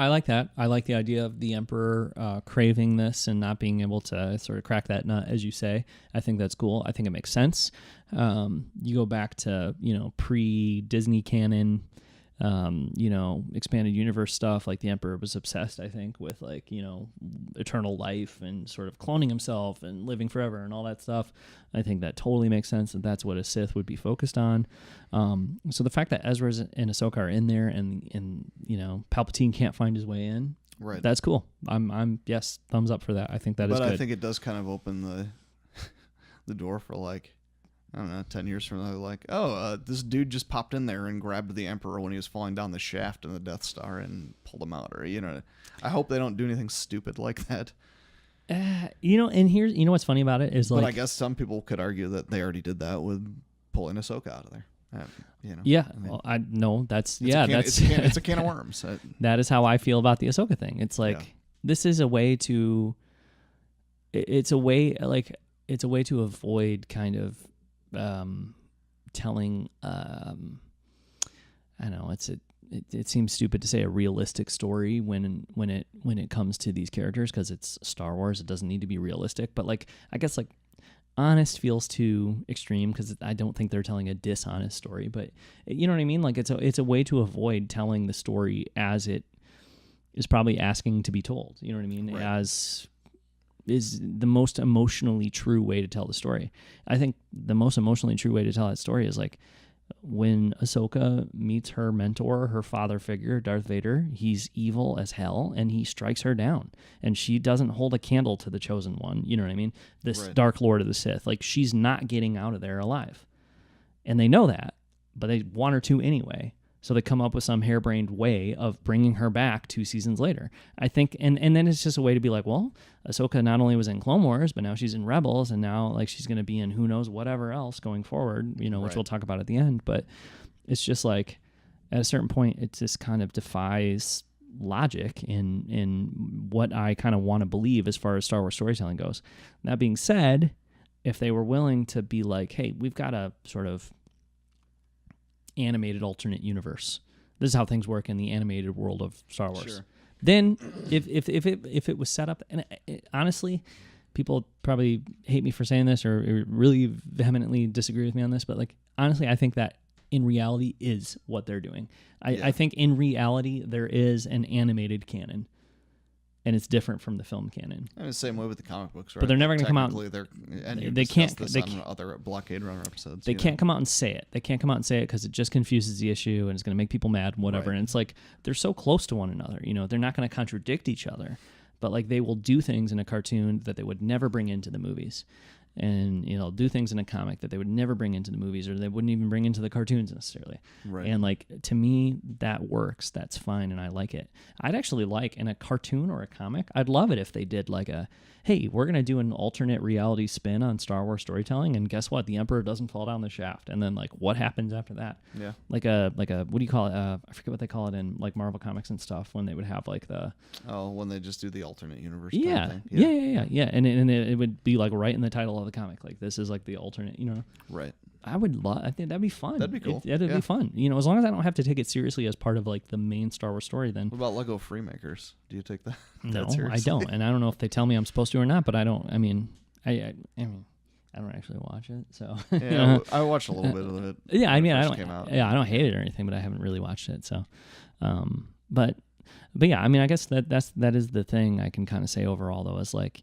[SPEAKER 1] like that. I like the idea of the Emperor craving this and not being able to sort of crack that nut, as you say. I think that's cool. I think it makes sense. You go back to, pre-Disney canon, expanded universe stuff, like the Emperor was obsessed, I think, with like, eternal life and sort of cloning himself and living forever and all that stuff. I think that totally makes sense, that that's what a Sith would be focused on. So the fact that Ezra and Ahsoka are in there and Palpatine can't find his way in,
[SPEAKER 2] right?
[SPEAKER 1] That's cool. I'm yes, thumbs up for that. I think that is good.
[SPEAKER 2] But I think it does kind of open the door for like, I don't know, 10 years from now, they're like, this dude just popped in there and grabbed the Emperor when he was falling down the shaft in the Death Star and pulled him out. Or, I hope they don't do anything stupid like that.
[SPEAKER 1] And here's, what's funny about it is, like...
[SPEAKER 2] But I guess some people could argue that they already did that with pulling Ahsoka out of there.
[SPEAKER 1] Yeah,
[SPEAKER 2] it's a can of worms.
[SPEAKER 1] That is how I feel about the Ahsoka thing. It's like, this is a way to... It's a way to avoid kind of telling, I don't know, it seems stupid to say a realistic story when it comes to these characters, because it's Star Wars. It doesn't need to be realistic, but like, I guess like honest feels too extreme, because I don't think they're telling a dishonest story, but you know what I mean? Like it's a way to avoid telling the story as it is probably asking to be told. You know what I mean? Right. As is the most emotionally true way to tell the story. I think the most emotionally true way to tell that story is like when Ahsoka meets her mentor, her father figure, Darth Vader. He's evil as hell, and he strikes her down, and she doesn't hold a candle to the Chosen One. You know what I mean? This Dark Lord of the Sith. Like, she's not getting out of there alive, and they know that, but they want her to anyway. So they come up with some harebrained way of bringing her back 2 seasons later. I think, and then it's just a way to be like, well, Ahsoka not only was in Clone Wars, but now she's in Rebels, and now like she's going to be in who knows whatever else going forward, which we'll talk about at the end. But it's just like, at a certain point, it just kind of defies logic in what I kind of want to believe as far as Star Wars storytelling goes. That being said, if they were willing to be like, hey, we've got a sort of animated alternate universe. This is how things work in the animated world of Star Wars. Sure. Then, if it was set up, and honestly, people probably hate me for saying this or really vehemently disagree with me on this, but like honestly, I think that in reality is what they're doing. I think in reality there is an animated canon, and it's different from the film canon.
[SPEAKER 2] And the same way with the comic books, right?
[SPEAKER 1] But they're never going to come out.
[SPEAKER 2] They can't. This on other Blockade Runner episodes.
[SPEAKER 1] They can't come out and say it. They can't come out and say it because it just confuses the issue and it's going to make people mad and whatever. Right. And it's like they're so close to one another. They're not going to contradict each other, but like they will do things in a cartoon that they would never bring into the movies. And do things in a comic that they would never bring into the movies, or they wouldn't even bring into the cartoons necessarily. Right. And like, to me, that works. That's fine, and I like it. I'd actually like, in a cartoon or a comic, I'd love it if they did like hey, we're gonna do an alternate reality spin on Star Wars storytelling, and guess what? The Emperor doesn't fall down the shaft, and then like, what happens after that? Yeah. Like a what do you call it? I forget what they call it in like Marvel comics and stuff, when they would have like
[SPEAKER 2] when they just do the alternate universe.
[SPEAKER 1] Yeah.
[SPEAKER 2] Thing.
[SPEAKER 1] Yeah. And it would be like right in the title of the comic, like this is like the alternate, Right. I think that'd be fun.
[SPEAKER 2] That'd be cool.
[SPEAKER 1] That'd be fun. As long as I don't have to take it seriously as part of like the main Star Wars story, then.
[SPEAKER 2] What about Lego Freemakers? Do you take that?
[SPEAKER 1] No, I don't. And I don't know if they tell me I'm supposed to or not, but I don't. I mean, I don't actually watch it, so.
[SPEAKER 2] Yeah, I watched a little bit of it.
[SPEAKER 1] Yeah, I mean, I don't hate it or anything, but I haven't really watched it, so. But yeah, I mean, I guess that is the thing I can kind of say overall, though, is like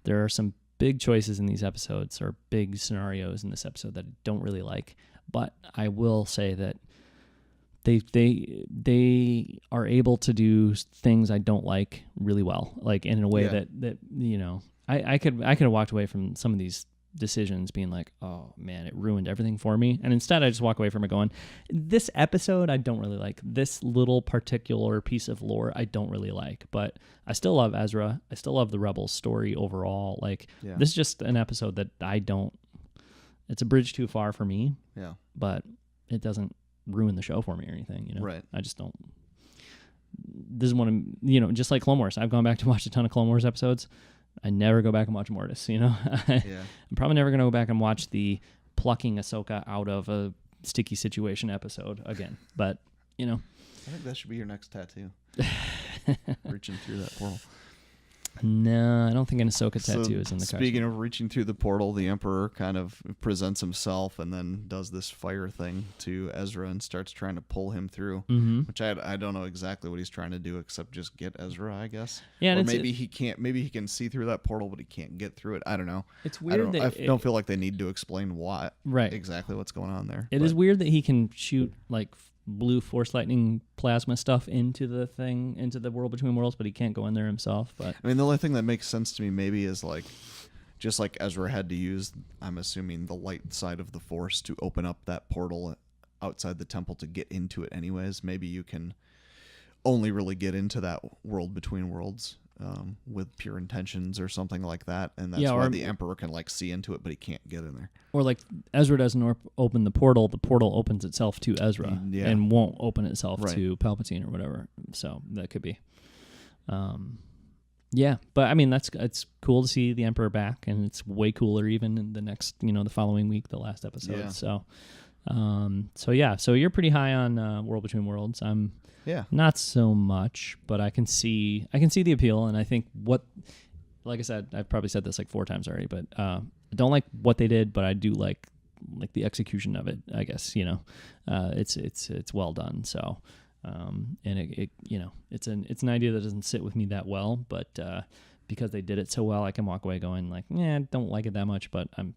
[SPEAKER 1] there are some big choices in these episodes, or big scenarios in this episode, that I don't really like. But I will say that they are able to do things I don't like really well, like in a way that I could have walked away from some of these decisions being like, oh man, it ruined everything for me, and instead I just walk away from it going, this episode I don't really like, this little particular piece of lore I don't really like, but I still love Ezra, I still love the Rebels story overall. Like, this is just an episode that it's a bridge too far for me, but it doesn't ruin the show for me or anything, right? I just don't. This is one of, just like Clone Wars, I've gone back to watch a ton of Clone Wars episodes. I never go back and watch Mortis, I'm probably never going to go back and watch the plucking Ahsoka out of a sticky situation episode again. But, I
[SPEAKER 2] think that should be your next tattoo. Reaching through that portal.
[SPEAKER 1] No, I don't think an Ahsoka tattoo is in the costume.
[SPEAKER 2] Speaking of reaching through the portal, the Emperor kind of presents himself and then does this fire thing to Ezra and starts trying to pull him through, which I don't know exactly what he's trying to do except just get Ezra, I guess. Yeah, or maybe he can't. Maybe he can see through that portal, but he can't get through it. I don't know.
[SPEAKER 1] It's weird.
[SPEAKER 2] I don't feel like they need to explain why exactly what's going on there.
[SPEAKER 1] It is weird that he can shoot like blue force lightning plasma stuff into the world between worlds, but he can't go in there himself. But
[SPEAKER 2] I mean, the only thing that makes sense to me maybe is like just like Ezra had to use, I'm assuming, the light side of the Force to open up that portal outside the temple to get into it anyways. Maybe you can only really get into that world between worlds with pure intentions or something like that, and that's why the Emperor can like see into it, but he can't get in there.
[SPEAKER 1] Or like Ezra doesn't open the portal opens itself to Ezra and won't open itself to Palpatine or whatever. So that could be. Yeah, but I mean it's cool to see the Emperor back, and it's way cooler even in the next, the following week, the last episode. Yeah. So you're pretty high on World Between Worlds. I'm not so much, but I can see the appeal, and I think like I said, I've probably said this like 4 times already, but I don't like what they did, but I do like the execution of it. I guess it's well done. So. And it's an idea that doesn't sit with me that well, but because they did it so well, I can walk away going like, I don't like it that much, but I'm,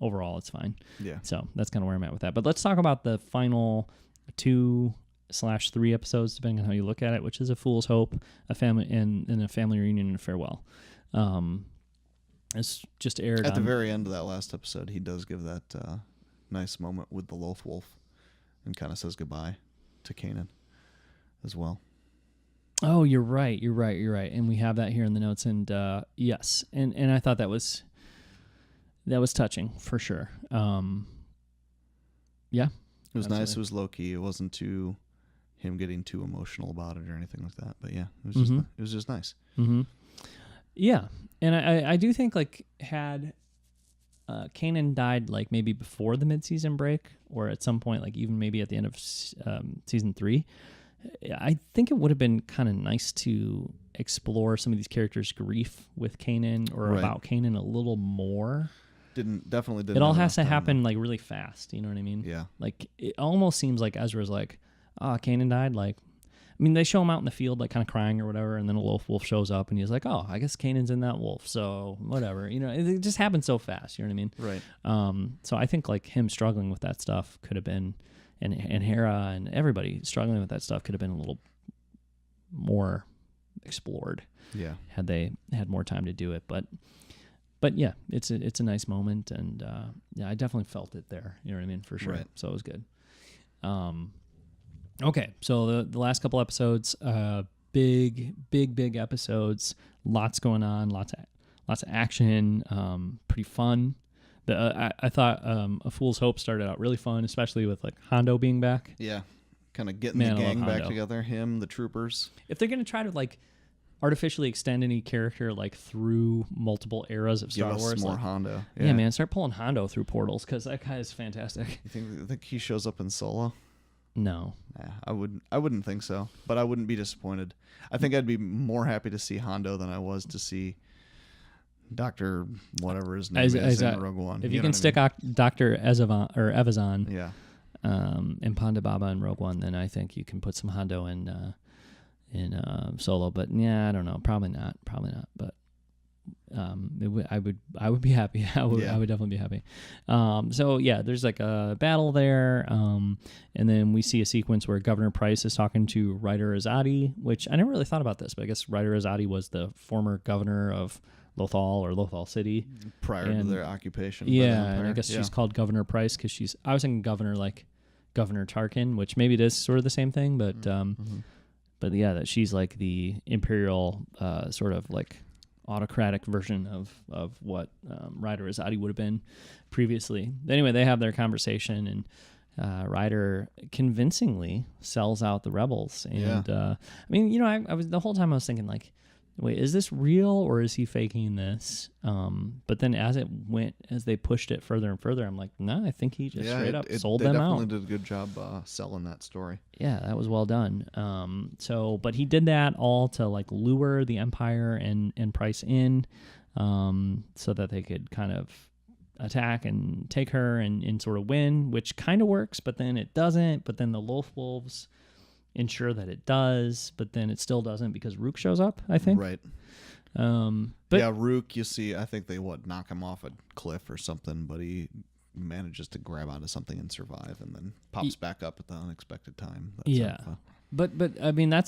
[SPEAKER 1] overall it's fine. Yeah. So that's kind of where I'm at with that. But let's talk about the final 2/3 episodes, depending on how you look at it, which is A Fool's Hope, a family and a family reunion and a farewell. It's just aired
[SPEAKER 2] at the very end of that last episode. He does give that nice moment with the Loth Wolf and kind of says goodbye to Kanan as well.
[SPEAKER 1] Oh, you're right. And we have that here in the notes. And yes, and I thought that was touching for sure. Yeah,
[SPEAKER 2] it was nice. It was low key. It wasn't him getting too emotional about it or anything like that. But yeah, it was just nice.
[SPEAKER 1] Mm-hmm. Yeah, and I do think like had Kanan died like maybe before the mid-season break or at some point like even maybe at the end of season 3. I think it would have been kind of nice to explore some of these characters' grief with Kanan or about Kanan a little more.
[SPEAKER 2] Definitely didn't.
[SPEAKER 1] It all has to happen like really fast. You know what I mean?
[SPEAKER 2] Yeah.
[SPEAKER 1] Like it almost seems like Ezra's like, Kanan died. Like, I mean, they show him out in the field like kind of crying or whatever, and then a wolf shows up and he's like, oh, I guess Kanan's in that wolf. So whatever. It just happened so fast. You know what I mean?
[SPEAKER 2] Right.
[SPEAKER 1] So I think like him struggling with that stuff could have been. And Hera and everybody struggling with that stuff could have been a little more explored.
[SPEAKER 2] Yeah.
[SPEAKER 1] Had they had more time to do it. But yeah, it's a nice moment, and I definitely felt it there. You know what I mean? For sure. Right. So it was good. Okay, so the last couple episodes, big episodes, lots going on, lots of action, pretty fun. I thought A Fool's Hope started out really fun, especially with like Hondo being back.
[SPEAKER 2] Yeah, kind of getting the gang back together. Him, the troopers.
[SPEAKER 1] If they're gonna try to like artificially extend any character like through multiple eras of Star Wars,
[SPEAKER 2] more
[SPEAKER 1] like,
[SPEAKER 2] Hondo.
[SPEAKER 1] Yeah, man, start pulling Hondo through portals because that guy is fantastic.
[SPEAKER 2] You think he shows up in Solo?
[SPEAKER 1] No.
[SPEAKER 2] I wouldn't think so, but I wouldn't be disappointed. I think I'd be more happy to see Hondo than I was to see Dr. whatever his name is in Rogue One.
[SPEAKER 1] If you can stick Dr. Evazan
[SPEAKER 2] yeah.
[SPEAKER 1] And Ponda Baba in Rogue One, then I think you can put some Hondo in Solo. But yeah, I don't know. Probably not. But I would be happy. I would definitely be happy. So yeah, there's like a battle there, and then we see a sequence where Governor Price is talking to Ryder Azadi, which I never really thought about this, but I guess Ryder Azadi was the former governor of Lothal or Lothal City
[SPEAKER 2] prior to their occupation.
[SPEAKER 1] Yeah, and I guess she's called Governor Price because I was thinking governor like Governor Tarkin, which maybe it is sort of the same thing, but but yeah, that she's like the imperial sort of like autocratic version of what Ryder Azadi would have been previously. Anyway, they have their conversation, and Ryder convincingly sells out the rebels. And I mean, I was the whole time I was thinking like, wait, is this real or is he faking this? But then as they pushed it further and further, I'm like, no, I think he just straight up sold them out.
[SPEAKER 2] They definitely did a good job selling that story.
[SPEAKER 1] Yeah, that was well done. But he did that all to like lure the Empire and Price in, so that they could kind of attack and take her and sort of win, which kind of works, but then it doesn't. But then the Loth Wolves ensure that it does, but then it still doesn't because Rook shows up, I think.
[SPEAKER 2] Right.
[SPEAKER 1] But
[SPEAKER 2] yeah, Rook, you see, I think they knock him off a cliff or something, but he manages to grab onto something and survive, and then pops back up at the unexpected time. That's
[SPEAKER 1] But I mean, I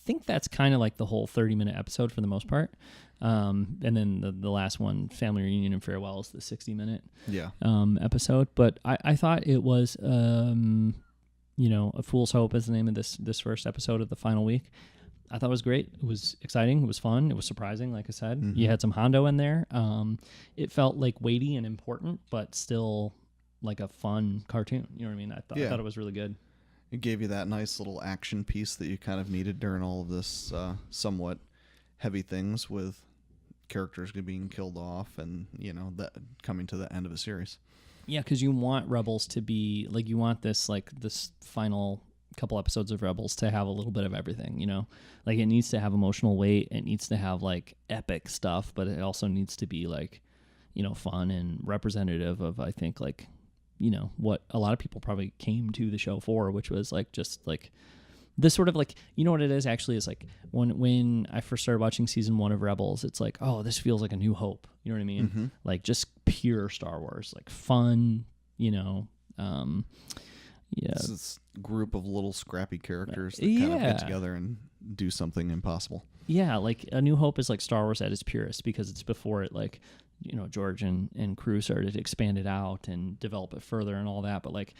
[SPEAKER 1] think that's kind of like the whole 30-minute episode for the most part. And then the last one, Family Reunion and Farewell, is the 60-minute episode. But I thought it was, A Fool's Hope is the name of this first episode of the final week. I thought it was great. It was exciting. It was fun. It was surprising, like I said. Mm-hmm. You had some Hondo in there. It felt like weighty and important, but still like a fun cartoon. You know what I mean? I thought it was really good.
[SPEAKER 2] It gave you that nice little action piece that you kind of needed during all of this somewhat heavy things with characters being killed off and, that coming to the end of a series.
[SPEAKER 1] Yeah, because you want Rebels to be, like, you want this final couple episodes of Rebels to have a little bit of everything, Like, it needs to have emotional weight. It needs to have, like, epic stuff, but it also needs to be, like, fun and representative of, I think, like, what a lot of people probably came to the show for, which was, like, just, like, this sort of, like, what it is actually is, like, when I first started watching season 1 of Rebels, it's like, oh, this feels like A New Hope. You know what I mean? Mm-hmm. Like, just pure Star Wars, like, fun,
[SPEAKER 2] It's this group of little scrappy characters that kind of get together and do something impossible.
[SPEAKER 1] Yeah, like A New Hope is like Star Wars at its purest because it's before it, like, George and crew started to expand it out and develop it further and all that. But, like,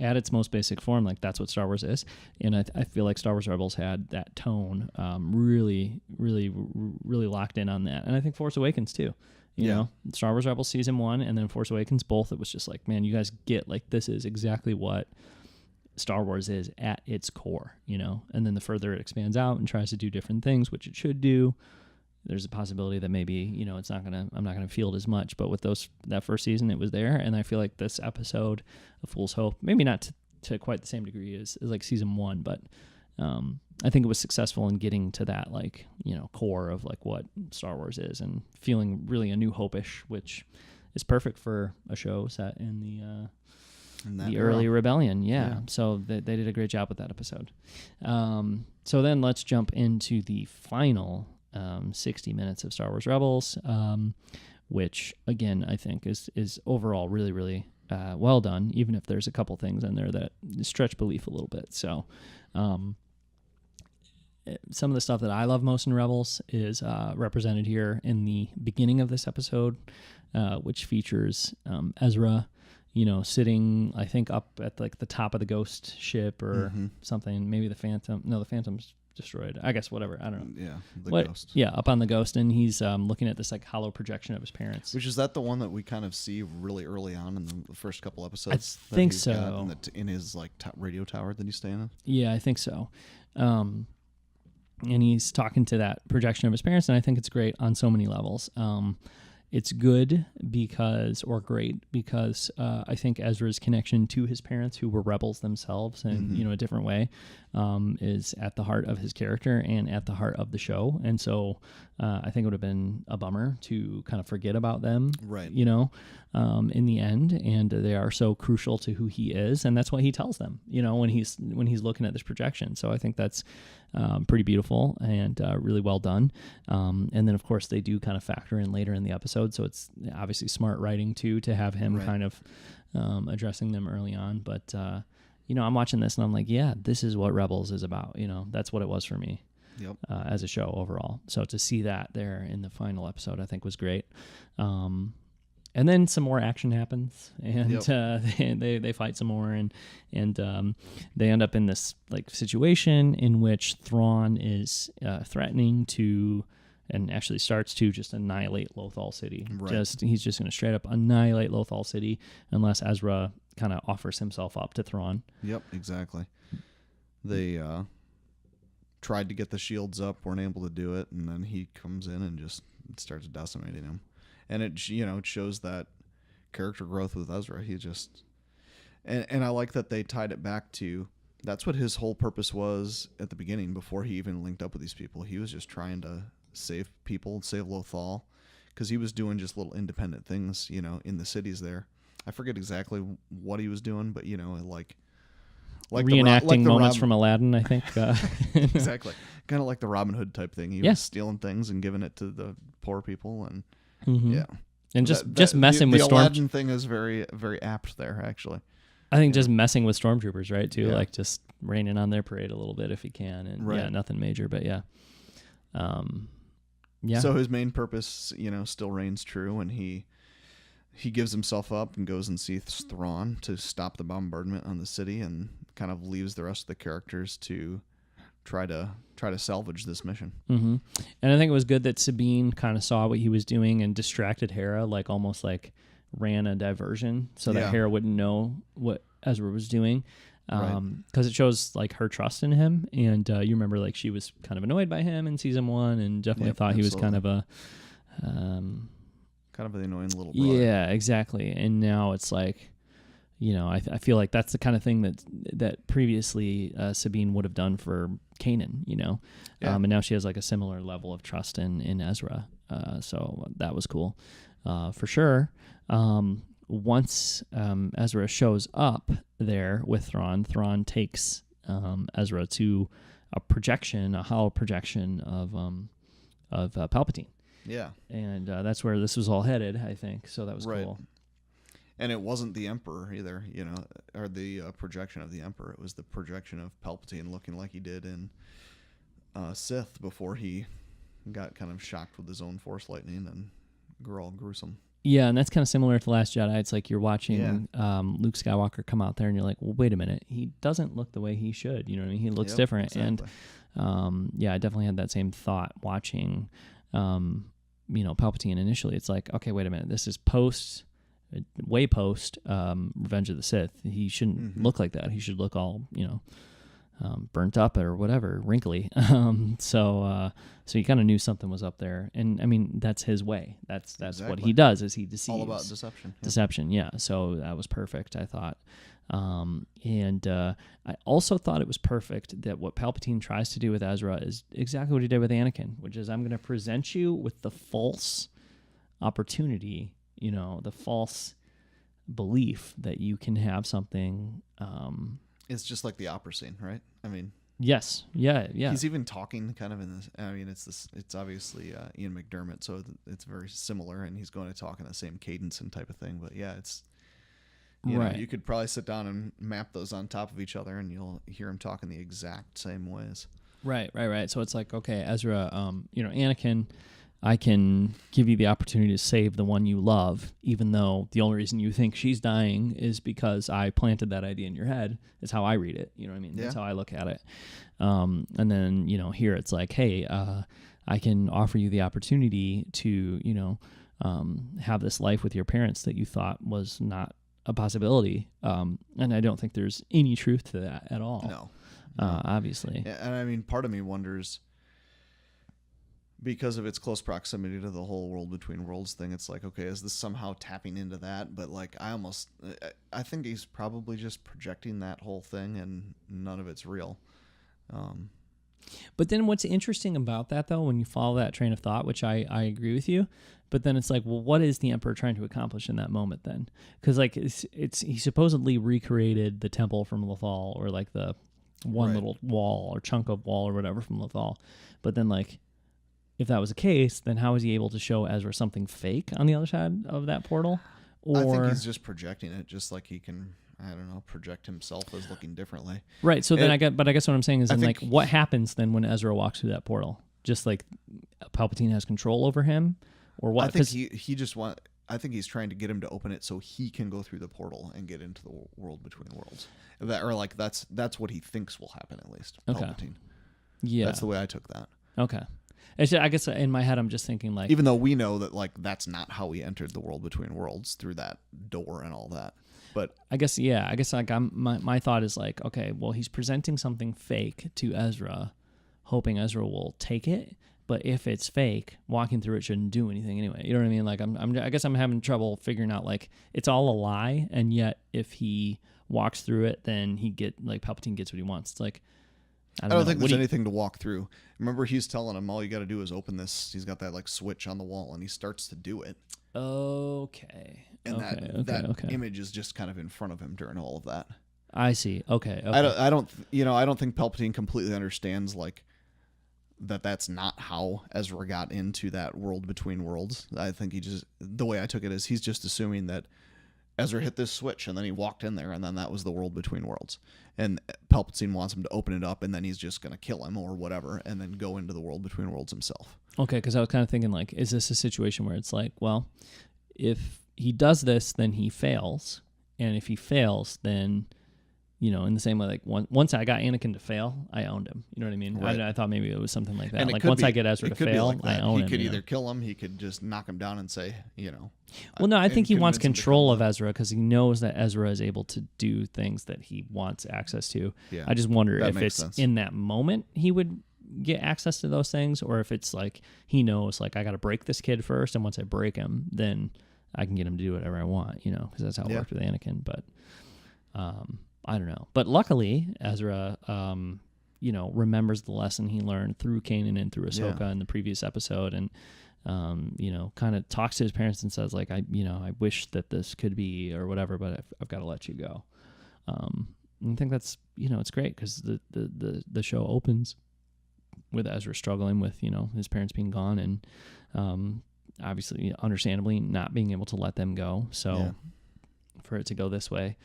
[SPEAKER 1] at its most basic form, like, that's what Star Wars is. And I feel like Star Wars Rebels had that tone really, really, really locked in on that. And I think Force Awakens too. You know, Star Wars Rebels season 1 and then Force Awakens, both, it was just like, man, you guys get, like, this is exactly what Star Wars is at its core, and then the further it expands out and tries to do different things, which it should do, there's a possibility that maybe, I'm not going to feel it as much, but with that first season, it was there. And I feel like this episode of Fool's Hope, maybe not to quite the same degree as like season 1, but I think it was successful in getting to that, like, core of, like, what Star Wars is and feeling really A New Hope-ish, which is perfect for a show set in the early rebellion. Yeah. So they did a great job with that episode. So then let's jump into the final 60 minutes of Star Wars Rebels, which, again, I think is overall really, really well done, even if there's a couple things in there that stretch belief a little bit. So some of the stuff that I love most in Rebels is represented here in the beginning of this episode, which features Ezra, sitting, I think, up at, like, the top of the ghost ship or something. Maybe the Phantom. No, the Phantom's destroyed. I guess, whatever. I don't know.
[SPEAKER 2] Yeah, Ghost.
[SPEAKER 1] Yeah, up on the Ghost, and he's looking at this, like, hollow projection of his parents.
[SPEAKER 2] Which is that the one that we kind of see really early on in the first couple episodes?
[SPEAKER 1] I think so.
[SPEAKER 2] In his, like, radio tower that he's staying in?
[SPEAKER 1] Yeah, I think so. And he's talking to that projection of his parents, and I think it's great on so many levels. It's good or great because I think Ezra's connection to his parents, who were rebels themselves in a different way, is at the heart of his character and at the heart of the show. And so I think it would have been a bummer to kind of forget about them,
[SPEAKER 2] right?
[SPEAKER 1] In the end, and they are so crucial to who he is, and that's what he tells them, when he's looking at this projection. So I think that's pretty beautiful and really well done. And then, of course, they do kind of factor in later in the episode, so it's obviously smart writing too to have him kind of addressing them early on. But I'm watching this and I'm like, yeah, this is what Rebels is about. That's what it was for me.
[SPEAKER 2] Yep.
[SPEAKER 1] As a show overall. So to see that there in the final episode, I think was great. And then some more action happens, and they fight some more, and they end up in this, like, situation in which Thrawn is threatening to, and actually starts to, just annihilate Lothal City.
[SPEAKER 2] Right.
[SPEAKER 1] He's just going to straight up annihilate Lothal City unless Ezra kind of offers himself up to Thrawn.
[SPEAKER 2] Yep, exactly. They tried to get the shields up, weren't able to do it, and then he comes in and just starts decimating him. And it shows that character growth with Ezra. He just, and I like that they tied it back to, that's what his whole purpose was at the beginning before he even linked up with these people. He was just trying to save people, save Lothal, because he was doing just little independent things, in the cities there. I forget exactly what he was doing, but like
[SPEAKER 1] reenacting moments from Aladdin, I think.
[SPEAKER 2] Exactly, kind of like the Robin Hood type thing. He was stealing things and giving it to the poor people, and
[SPEAKER 1] and just messing with
[SPEAKER 2] the
[SPEAKER 1] Storm.
[SPEAKER 2] Aladdin thing is very, very apt there, actually.
[SPEAKER 1] I think just messing with stormtroopers, right? Too,
[SPEAKER 2] Yeah.
[SPEAKER 1] like just raining on their parade a little bit if he can, and
[SPEAKER 2] Right.
[SPEAKER 1] yeah, nothing major, but yeah. Yeah.
[SPEAKER 2] So his main purpose, still reigns true, and he gives himself up and goes and sees Thrawn to stop the bombardment on the city, and kind of leaves the rest of the characters to try to salvage this mission.
[SPEAKER 1] Mm-hmm. And I think it was good that Sabine kind of saw what he was doing and distracted Hera, like almost like ran a diversion so that Hera wouldn't know what Ezra was doing. Because it shows like her trust in him, and you remember like she was kind of annoyed by him in season 1, and definitely thought he was kind of a
[SPEAKER 2] kind of an annoying little brother.
[SPEAKER 1] Yeah, exactly. And now it's like, I feel like that's the kind of thing that previously Sabine would have done for Kanan, and now she has like a similar level of trust in Ezra. So that was cool, for sure. Once Ezra shows up there with Thrawn takes Ezra to a hollow projection of Palpatine.
[SPEAKER 2] Yeah.
[SPEAKER 1] And that's where this was all headed, I think. So that was cool.
[SPEAKER 2] And it wasn't the Emperor either, or the projection of the Emperor. It was the projection of Palpatine looking like he did in Sith before he got kind of shocked with his own Force lightning and grew all gruesome.
[SPEAKER 1] Yeah, and that's kind of similar to The Last Jedi. It's like you're watching Luke Skywalker come out there, and you're like, well, wait a minute. He doesn't look the way he should. You know what I mean? He looks different. Exactly. And, I definitely had that same thought watching, Palpatine initially. It's like, okay, wait a minute. This is way post Revenge of the Sith. He shouldn't look like that. He should look all, burnt up or whatever, wrinkly. So you kind of knew something was up there, and I mean that's his way. That's exactly what he does. Is he deceives?
[SPEAKER 2] All about deception.
[SPEAKER 1] Deception, yeah. So that was perfect, I thought. And I also thought it was perfect that what Palpatine tries to do with Ezra is exactly what he did with Anakin, which is I'm going to present you with the false opportunity, the false belief that you can have something.
[SPEAKER 2] It's just like the opera scene, right? I mean,
[SPEAKER 1] yes, yeah.
[SPEAKER 2] He's even talking kind of in this. I mean, it's obviously Ian McDermott, so it's very similar, and he's going to talk in the same cadence and type of thing. But yeah, it's you could probably sit down and map those on top of each other, and you'll hear him talk in the exact same ways.
[SPEAKER 1] Right. So it's like, okay, Ezra, Anakin, I can give you the opportunity to save the one you love, even though the only reason you think she's dying is because I planted that idea in your head, is how I read it. You know what I mean? Yeah. That's how I look at it. And then, here it's like, hey, I can offer you the opportunity to, have this life with your parents that you thought was not a possibility. And I don't think there's any truth to that at all.
[SPEAKER 2] No.
[SPEAKER 1] Obviously.
[SPEAKER 2] Yeah, and I mean, part of me wonders, because of its close proximity to the whole world between worlds thing, it's like, okay, is this somehow tapping into that? But like, I think he's probably just projecting that whole thing, and none of it's real.
[SPEAKER 1] But then what's interesting about that, though, when you follow that train of thought, which I agree with you, but then it's like, well, what is the Emperor trying to accomplish in that moment then? Because like he supposedly recreated the temple from Lothal, or like the one little wall or chunk of wall or whatever from Lothal. But then like, if that was the case, then how is he able to show Ezra something fake on the other side of that portal? Or
[SPEAKER 2] I think he's just projecting it, just like he can, I don't know, project himself as looking differently.
[SPEAKER 1] Right. So then I guess what I'm saying is, then like, what happens then when Ezra walks through that portal? Just like Palpatine has control over him, or what?
[SPEAKER 2] I think he just I think he's trying to get him to open it so he can go through the portal and get into the world between worlds. That's what he thinks will happen, at least.
[SPEAKER 1] Okay.
[SPEAKER 2] Palpatine.
[SPEAKER 1] Yeah.
[SPEAKER 2] That's the way I took that.
[SPEAKER 1] Okay. I guess in my head I'm just thinking like,
[SPEAKER 2] even though we know that like that's not how he entered the world between worlds, through that door and all that. But
[SPEAKER 1] I guess like my thought is like, okay, well, he's presenting something fake to Ezra, hoping Ezra will take it. But if it's fake, walking through it shouldn't do anything anyway. You know what I mean? Like I guess I'm having trouble figuring out like it's all a lie, and yet if he walks through it, then Palpatine gets what he wants. It's like, I don't
[SPEAKER 2] think there's anything to walk through. Remember, he's telling him all you got to do is open this. He's got that like switch on the wall, and he starts to do it.
[SPEAKER 1] Okay.
[SPEAKER 2] And that image is just kind of in front of him during all of that.
[SPEAKER 1] I see. Okay.
[SPEAKER 2] I don't think Palpatine completely understands like that's not how Ezra got into that world between worlds. I think the way I took it is he's just assuming that Ezra hit this switch, and then he walked in there, and then that was the world between worlds. And Palpatine wants him to open it up, and then he's just going to kill him or whatever, and then go into the world between worlds himself.
[SPEAKER 1] Okay, because I was kind of thinking, like, is this a situation where it's like, well, if he does this, then he fails, and if he fails, then, you know, in the same way, like, once I got Anakin to fail, I owned him. You know what I mean?
[SPEAKER 2] Right.
[SPEAKER 1] I thought maybe it was something like that.
[SPEAKER 2] And
[SPEAKER 1] like, once I get Ezra to fail,
[SPEAKER 2] like
[SPEAKER 1] I own him.
[SPEAKER 2] He could either kill him, he could just knock him down and say, you know.
[SPEAKER 1] Well, no, I think he wants
[SPEAKER 2] convince him to
[SPEAKER 1] control
[SPEAKER 2] come
[SPEAKER 1] of Ezra because he knows that Ezra is able to do things that he wants access to.
[SPEAKER 2] Yeah,
[SPEAKER 1] I just wonder
[SPEAKER 2] that
[SPEAKER 1] if
[SPEAKER 2] makes
[SPEAKER 1] it's
[SPEAKER 2] sense.
[SPEAKER 1] in that moment he would get access to those things, or if it's like he knows, like, I got to break this kid first, and once I break him, then I can get him to do whatever I want, you know, because that's how it worked with Anakin. But I don't know. But luckily, Ezra, you know, remembers the lesson he learned through Kanan and through Ahsoka in the previous episode, and you know, kind of talks to his parents and says, like, I wish that this could be or whatever, but I've got to let you go. And I think that's, you know, it's great because the show opens with Ezra struggling with, you know, his parents being gone and obviously, understandably, not being able to let them go. So for it to go this way,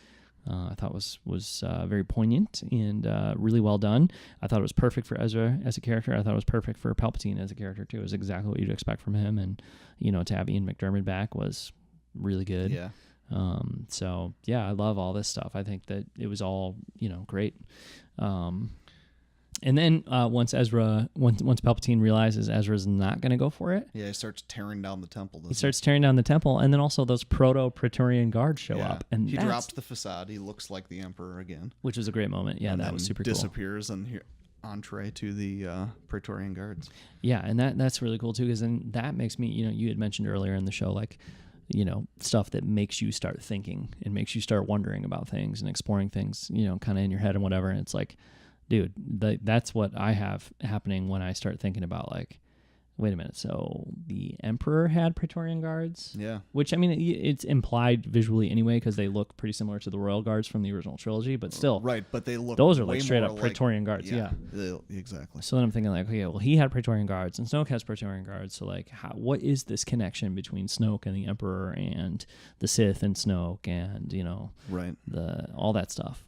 [SPEAKER 1] I thought was very poignant and really well done. I thought it was perfect for Ezra as a character. I thought it was perfect for Palpatine as a character too. It was exactly what you'd expect from him. And, you know, to have Ian McDiarmid back was really good.
[SPEAKER 2] Yeah.
[SPEAKER 1] So yeah, I love all this stuff. I think that it was all, you know, great. And then once Palpatine realizes Ezra's not going to go for it,
[SPEAKER 2] he starts tearing down the temple.
[SPEAKER 1] He starts tearing down the temple, and then also those proto-Praetorian guards show up, and
[SPEAKER 2] he dropped the facade. He looks like the Emperor again,
[SPEAKER 1] which was a great moment. Yeah,
[SPEAKER 2] and
[SPEAKER 1] that was super cool.
[SPEAKER 2] Disappears and entree to the Praetorian guards.
[SPEAKER 1] Yeah, and that's really cool too, because then that makes me, you know, you had mentioned earlier in the show, like, you know, stuff that makes you start thinking and makes you start wondering about things and exploring things, you know, kind of in your head and whatever. And it's like, dude, that's what I have happening when I start thinking about, like, wait a minute, so the Emperor had Praetorian guards?
[SPEAKER 2] Yeah.
[SPEAKER 1] Which, I mean, it's implied visually anyway because they look pretty similar to the Royal Guards from the original trilogy, but still.
[SPEAKER 2] Right, but they look
[SPEAKER 1] those are
[SPEAKER 2] way
[SPEAKER 1] like straight
[SPEAKER 2] more
[SPEAKER 1] up Praetorian guards, yeah.
[SPEAKER 2] Exactly.
[SPEAKER 1] So then I'm thinking, like, okay, well, he had Praetorian guards and Snoke has Praetorian guards, so, like, what is this connection between Snoke and the Emperor and the Sith and Snoke and, you know,
[SPEAKER 2] right,
[SPEAKER 1] all that stuff.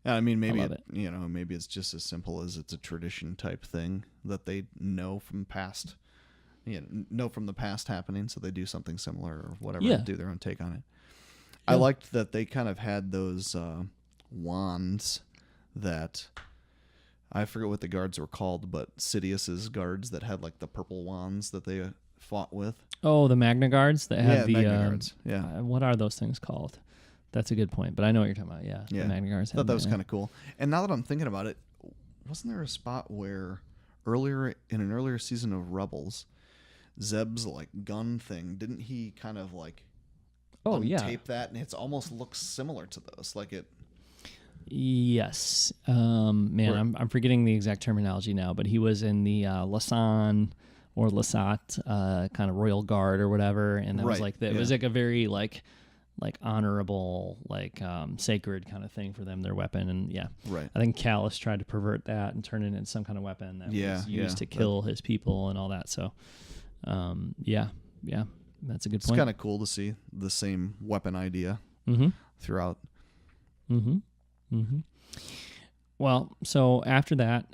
[SPEAKER 2] I mean, maybe
[SPEAKER 1] I love
[SPEAKER 2] maybe it's just as simple as it's a tradition type thing that they know from past, know from the past happening, so they do something similar or whatever, do their own take on it. Yeah. I liked that they kind of had those wands that I forget what the guards were called, but Sidious's guards that had like the purple wands that they fought with.
[SPEAKER 1] Oh, the Magna Guards that had the
[SPEAKER 2] Magna Guards. Yeah,
[SPEAKER 1] what are those things called? That's a good point, but I know what you're talking about. Yeah. The Magna Guards.
[SPEAKER 2] I thought that was kind of cool. And now that I'm thinking about it, wasn't there a spot where in an earlier season of Rebels, Zeb's like gun thing, didn't he kind of like tape that, and it almost looks similar to those, like it.
[SPEAKER 1] Yes, I'm forgetting the exact terminology now, but he was in the Lasan or Lasat kind of Royal Guard or whatever, and that was like it was like a very like honorable, like sacred kind of thing for them, their weapon. And I think Callus tried to pervert that and turn it into some kind of weapon that was used to kill his people and all that. So that's a good point.
[SPEAKER 2] It's kind of cool to see the same weapon idea throughout.
[SPEAKER 1] Well, so after that,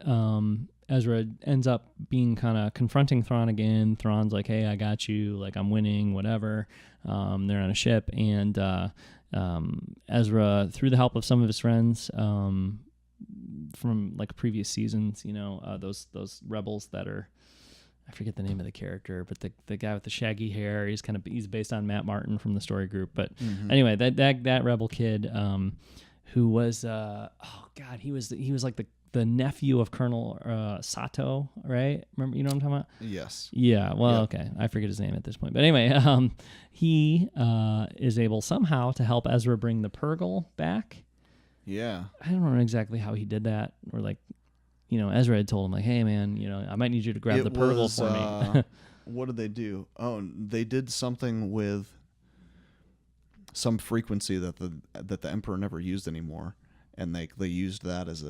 [SPEAKER 1] Ezra ends up being kind of confronting Thrawn again. Thrawn's like, hey, I got you, like, I'm winning, whatever. They're on a ship, and Ezra, through the help of some of his friends from like previous seasons, those rebels that are, I forget the name of the character, but the guy with the shaggy hair, he's based on Matt Martin from the story group. But anyway, that rebel kid who was he was like the nephew of Colonel Sato, right? Remember, you know what I'm talking about?
[SPEAKER 2] Yes.
[SPEAKER 1] Yeah. Well, okay. I forget his name at this point. But anyway, he is able somehow to help Ezra bring the Purgle back.
[SPEAKER 2] Yeah.
[SPEAKER 1] I don't know exactly how he did that, or like, Ezra had told him like, hey man, I might need you to grab the Purgle for me.
[SPEAKER 2] What did they do? Oh, they did something with some frequency that the Emperor never used anymore. And they used that as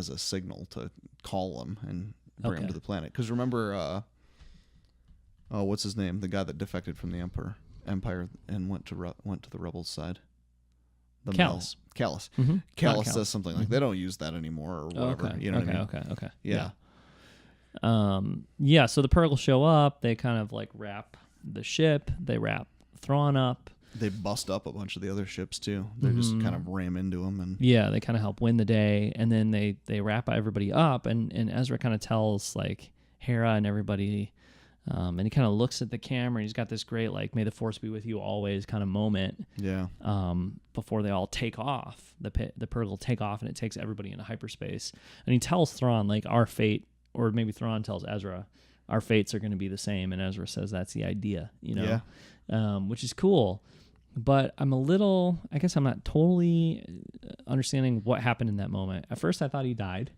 [SPEAKER 2] a signal to call him and bring him to the planet. Because remember, what's his name? The guy that defected from the Emperor. Empire and went to the Rebels' side. The
[SPEAKER 1] Callus.
[SPEAKER 2] Callus.
[SPEAKER 1] Mm-hmm.
[SPEAKER 2] Callus says something like they don't use that anymore or whatever.
[SPEAKER 1] Okay.
[SPEAKER 2] You know what I mean?
[SPEAKER 1] Okay.
[SPEAKER 2] Yeah.
[SPEAKER 1] Yeah. So the Purgle show up. They kind of like wrap the ship. They wrap Thrawn up.
[SPEAKER 2] They bust up a bunch of the other ships too. They just kind of ram into them and
[SPEAKER 1] they kind of help win the day. And then they wrap everybody up. And Ezra kind of tells like Hera and everybody. And he kind of looks at the camera. And he's got this great like "May the Force be with you always" kind of moment.
[SPEAKER 2] Yeah.
[SPEAKER 1] Before they all take off, the Purgle take off, and it takes everybody into hyperspace. And he tells Thrawn like our fate, or maybe Thrawn tells Ezra, our fates are going to be the same. And Ezra says that's the idea, which is cool. But I guess I'm not totally understanding what happened in that moment. At first, I thought he died.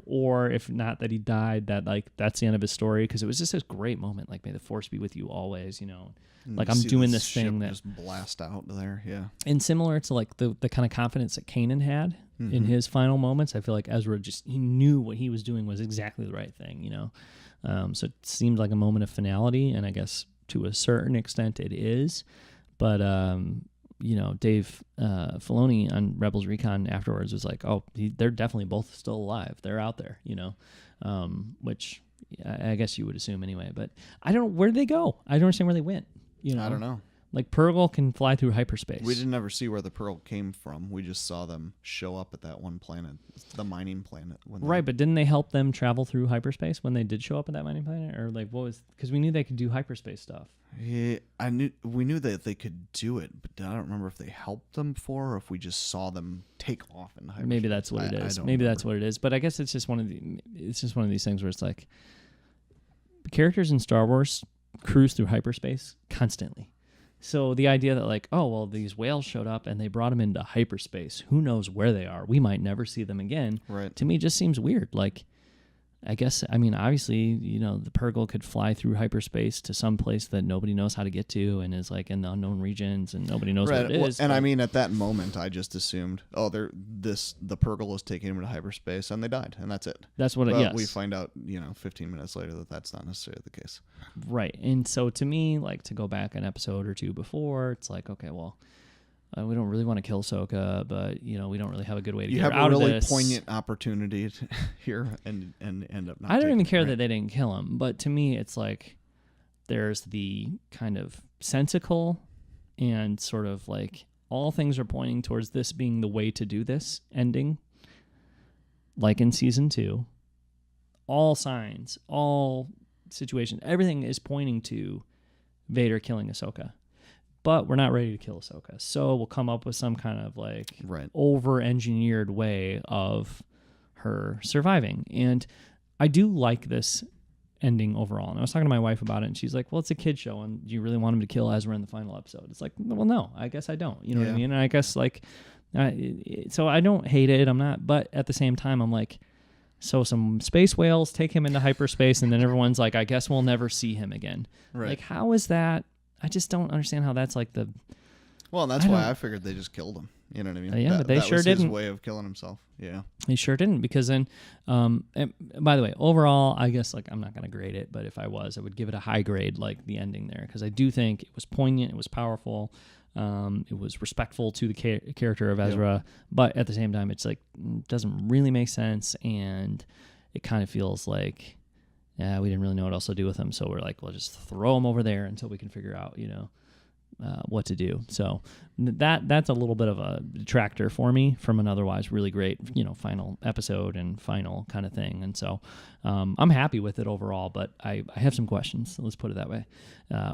[SPEAKER 1] Or if not that he died, that like that's the end of his story, because it was just a great moment. Like, may the Force be with you always. Like I'm doing this thing that
[SPEAKER 2] just blast out there, yeah.
[SPEAKER 1] And similar to like the kind of confidence that Kanan had in his final moments, I feel like Ezra he knew what he was doing was exactly the right thing. So it seemed like a moment of finality, and I guess to a certain extent it is. But Dave Filoni on Rebels Recon afterwards was like, oh, they're definitely both still alive. They're out there, which I guess you would assume anyway. But I don't know. Where did they go? I don't understand where they went.
[SPEAKER 2] I don't know.
[SPEAKER 1] Like, Purgle can fly through hyperspace.
[SPEAKER 2] We didn't ever see where the Pearl came from. We just saw them show up at that one planet, the mining planet.
[SPEAKER 1] Right, but didn't they help them travel through hyperspace when they did show up at that mining planet? Or like, what was? Because we knew they could do hyperspace stuff.
[SPEAKER 2] Yeah, we knew that they could do it, but I don't remember if they helped them before or if we just saw them take off in hyperspace.
[SPEAKER 1] Maybe that's what it is. Maybe that's what it is. But I guess it's just one of these things where it's like characters in Star Wars cruise through hyperspace constantly. So the idea that like, oh, well, these whales showed up and they brought them into hyperspace. Who knows where they are? We might never see them again.
[SPEAKER 2] Right.
[SPEAKER 1] To me, just seems weird. Like, I guess, obviously, the Purgle could fly through hyperspace to some place that nobody knows how to get to and is like in the unknown regions and nobody knows what it is.
[SPEAKER 2] And at that moment, I just assumed, oh, the Purgle is taking them into hyperspace and they died, and that's it.
[SPEAKER 1] That's what
[SPEAKER 2] yes. We find out, 15 minutes later that that's not necessarily the case.
[SPEAKER 1] Right. And so to me, like, to go back an episode or two before, it's like, okay, well, we don't really want to kill Ahsoka, but we don't really have a good way to get her out of this. You have a really
[SPEAKER 2] poignant opportunity here, and end up not.
[SPEAKER 1] I don't even care that they didn't kill him, but to me, it's like there's the kind of sensical and sort of like all things are pointing towards this being the way to do this ending, like in season 2. All signs, all situations, everything is pointing to Vader killing Ahsoka. But we're not ready to kill Ahsoka. So we'll come up with some kind of like over-engineered way of her surviving. And I do like this ending overall. And I was talking to my wife about it, and she's like, well, it's a kid show, and do you really want him to kill Ezra in the final episode? It's like, well, no, I guess I don't. You know what I mean? And I guess like, so I don't hate it. I'm not, but at the same time, I'm like, so some space whales take him into hyperspace, and then everyone's like, I guess we'll never see him again.
[SPEAKER 2] Right.
[SPEAKER 1] Like, how is that? I just don't understand how that's like the...
[SPEAKER 2] Well, and that's why I figured they just killed him. You know what I mean?
[SPEAKER 1] Yeah, but they sure didn't.
[SPEAKER 2] That was his way of killing himself. Yeah.
[SPEAKER 1] They sure didn't, because then... and by the way, overall, I guess like I'm not going to grade it, but if I was, I would give it a high grade, like the ending there, because I do think it was poignant, it was powerful, it was respectful to the character of Ezra, but at the same time, it's like, it doesn't really make sense, and it kind of feels like... Yeah, we didn't really know what else to do with him, so we're like, we'll just throw him over there until we can figure out, what to do. So that's a little bit of a detractor for me from an otherwise really great, final episode and final kind of thing. And so I'm happy with it overall, but I have some questions. Let's put it that way,